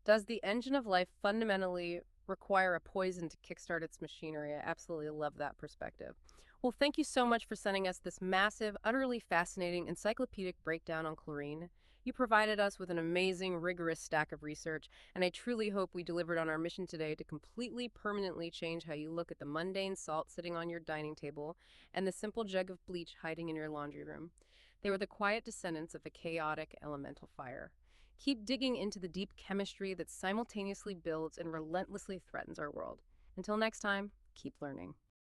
Does the engine of life fundamentally require a poison to kickstart its machinery? I absolutely love that perspective. Well, thank you so much for sending us this massive, utterly fascinating encyclopedic breakdown on chlorine. You provided us with an amazing, rigorous stack of research, and I truly hope we delivered on our mission today to completely, permanently change how you look at the mundane salt sitting on your dining table and the simple jug of bleach hiding in your laundry room. They were the quiet descendants of a chaotic elemental fire. Keep digging into the deep chemistry that simultaneously builds and relentlessly threatens our world. Until next time, keep learning.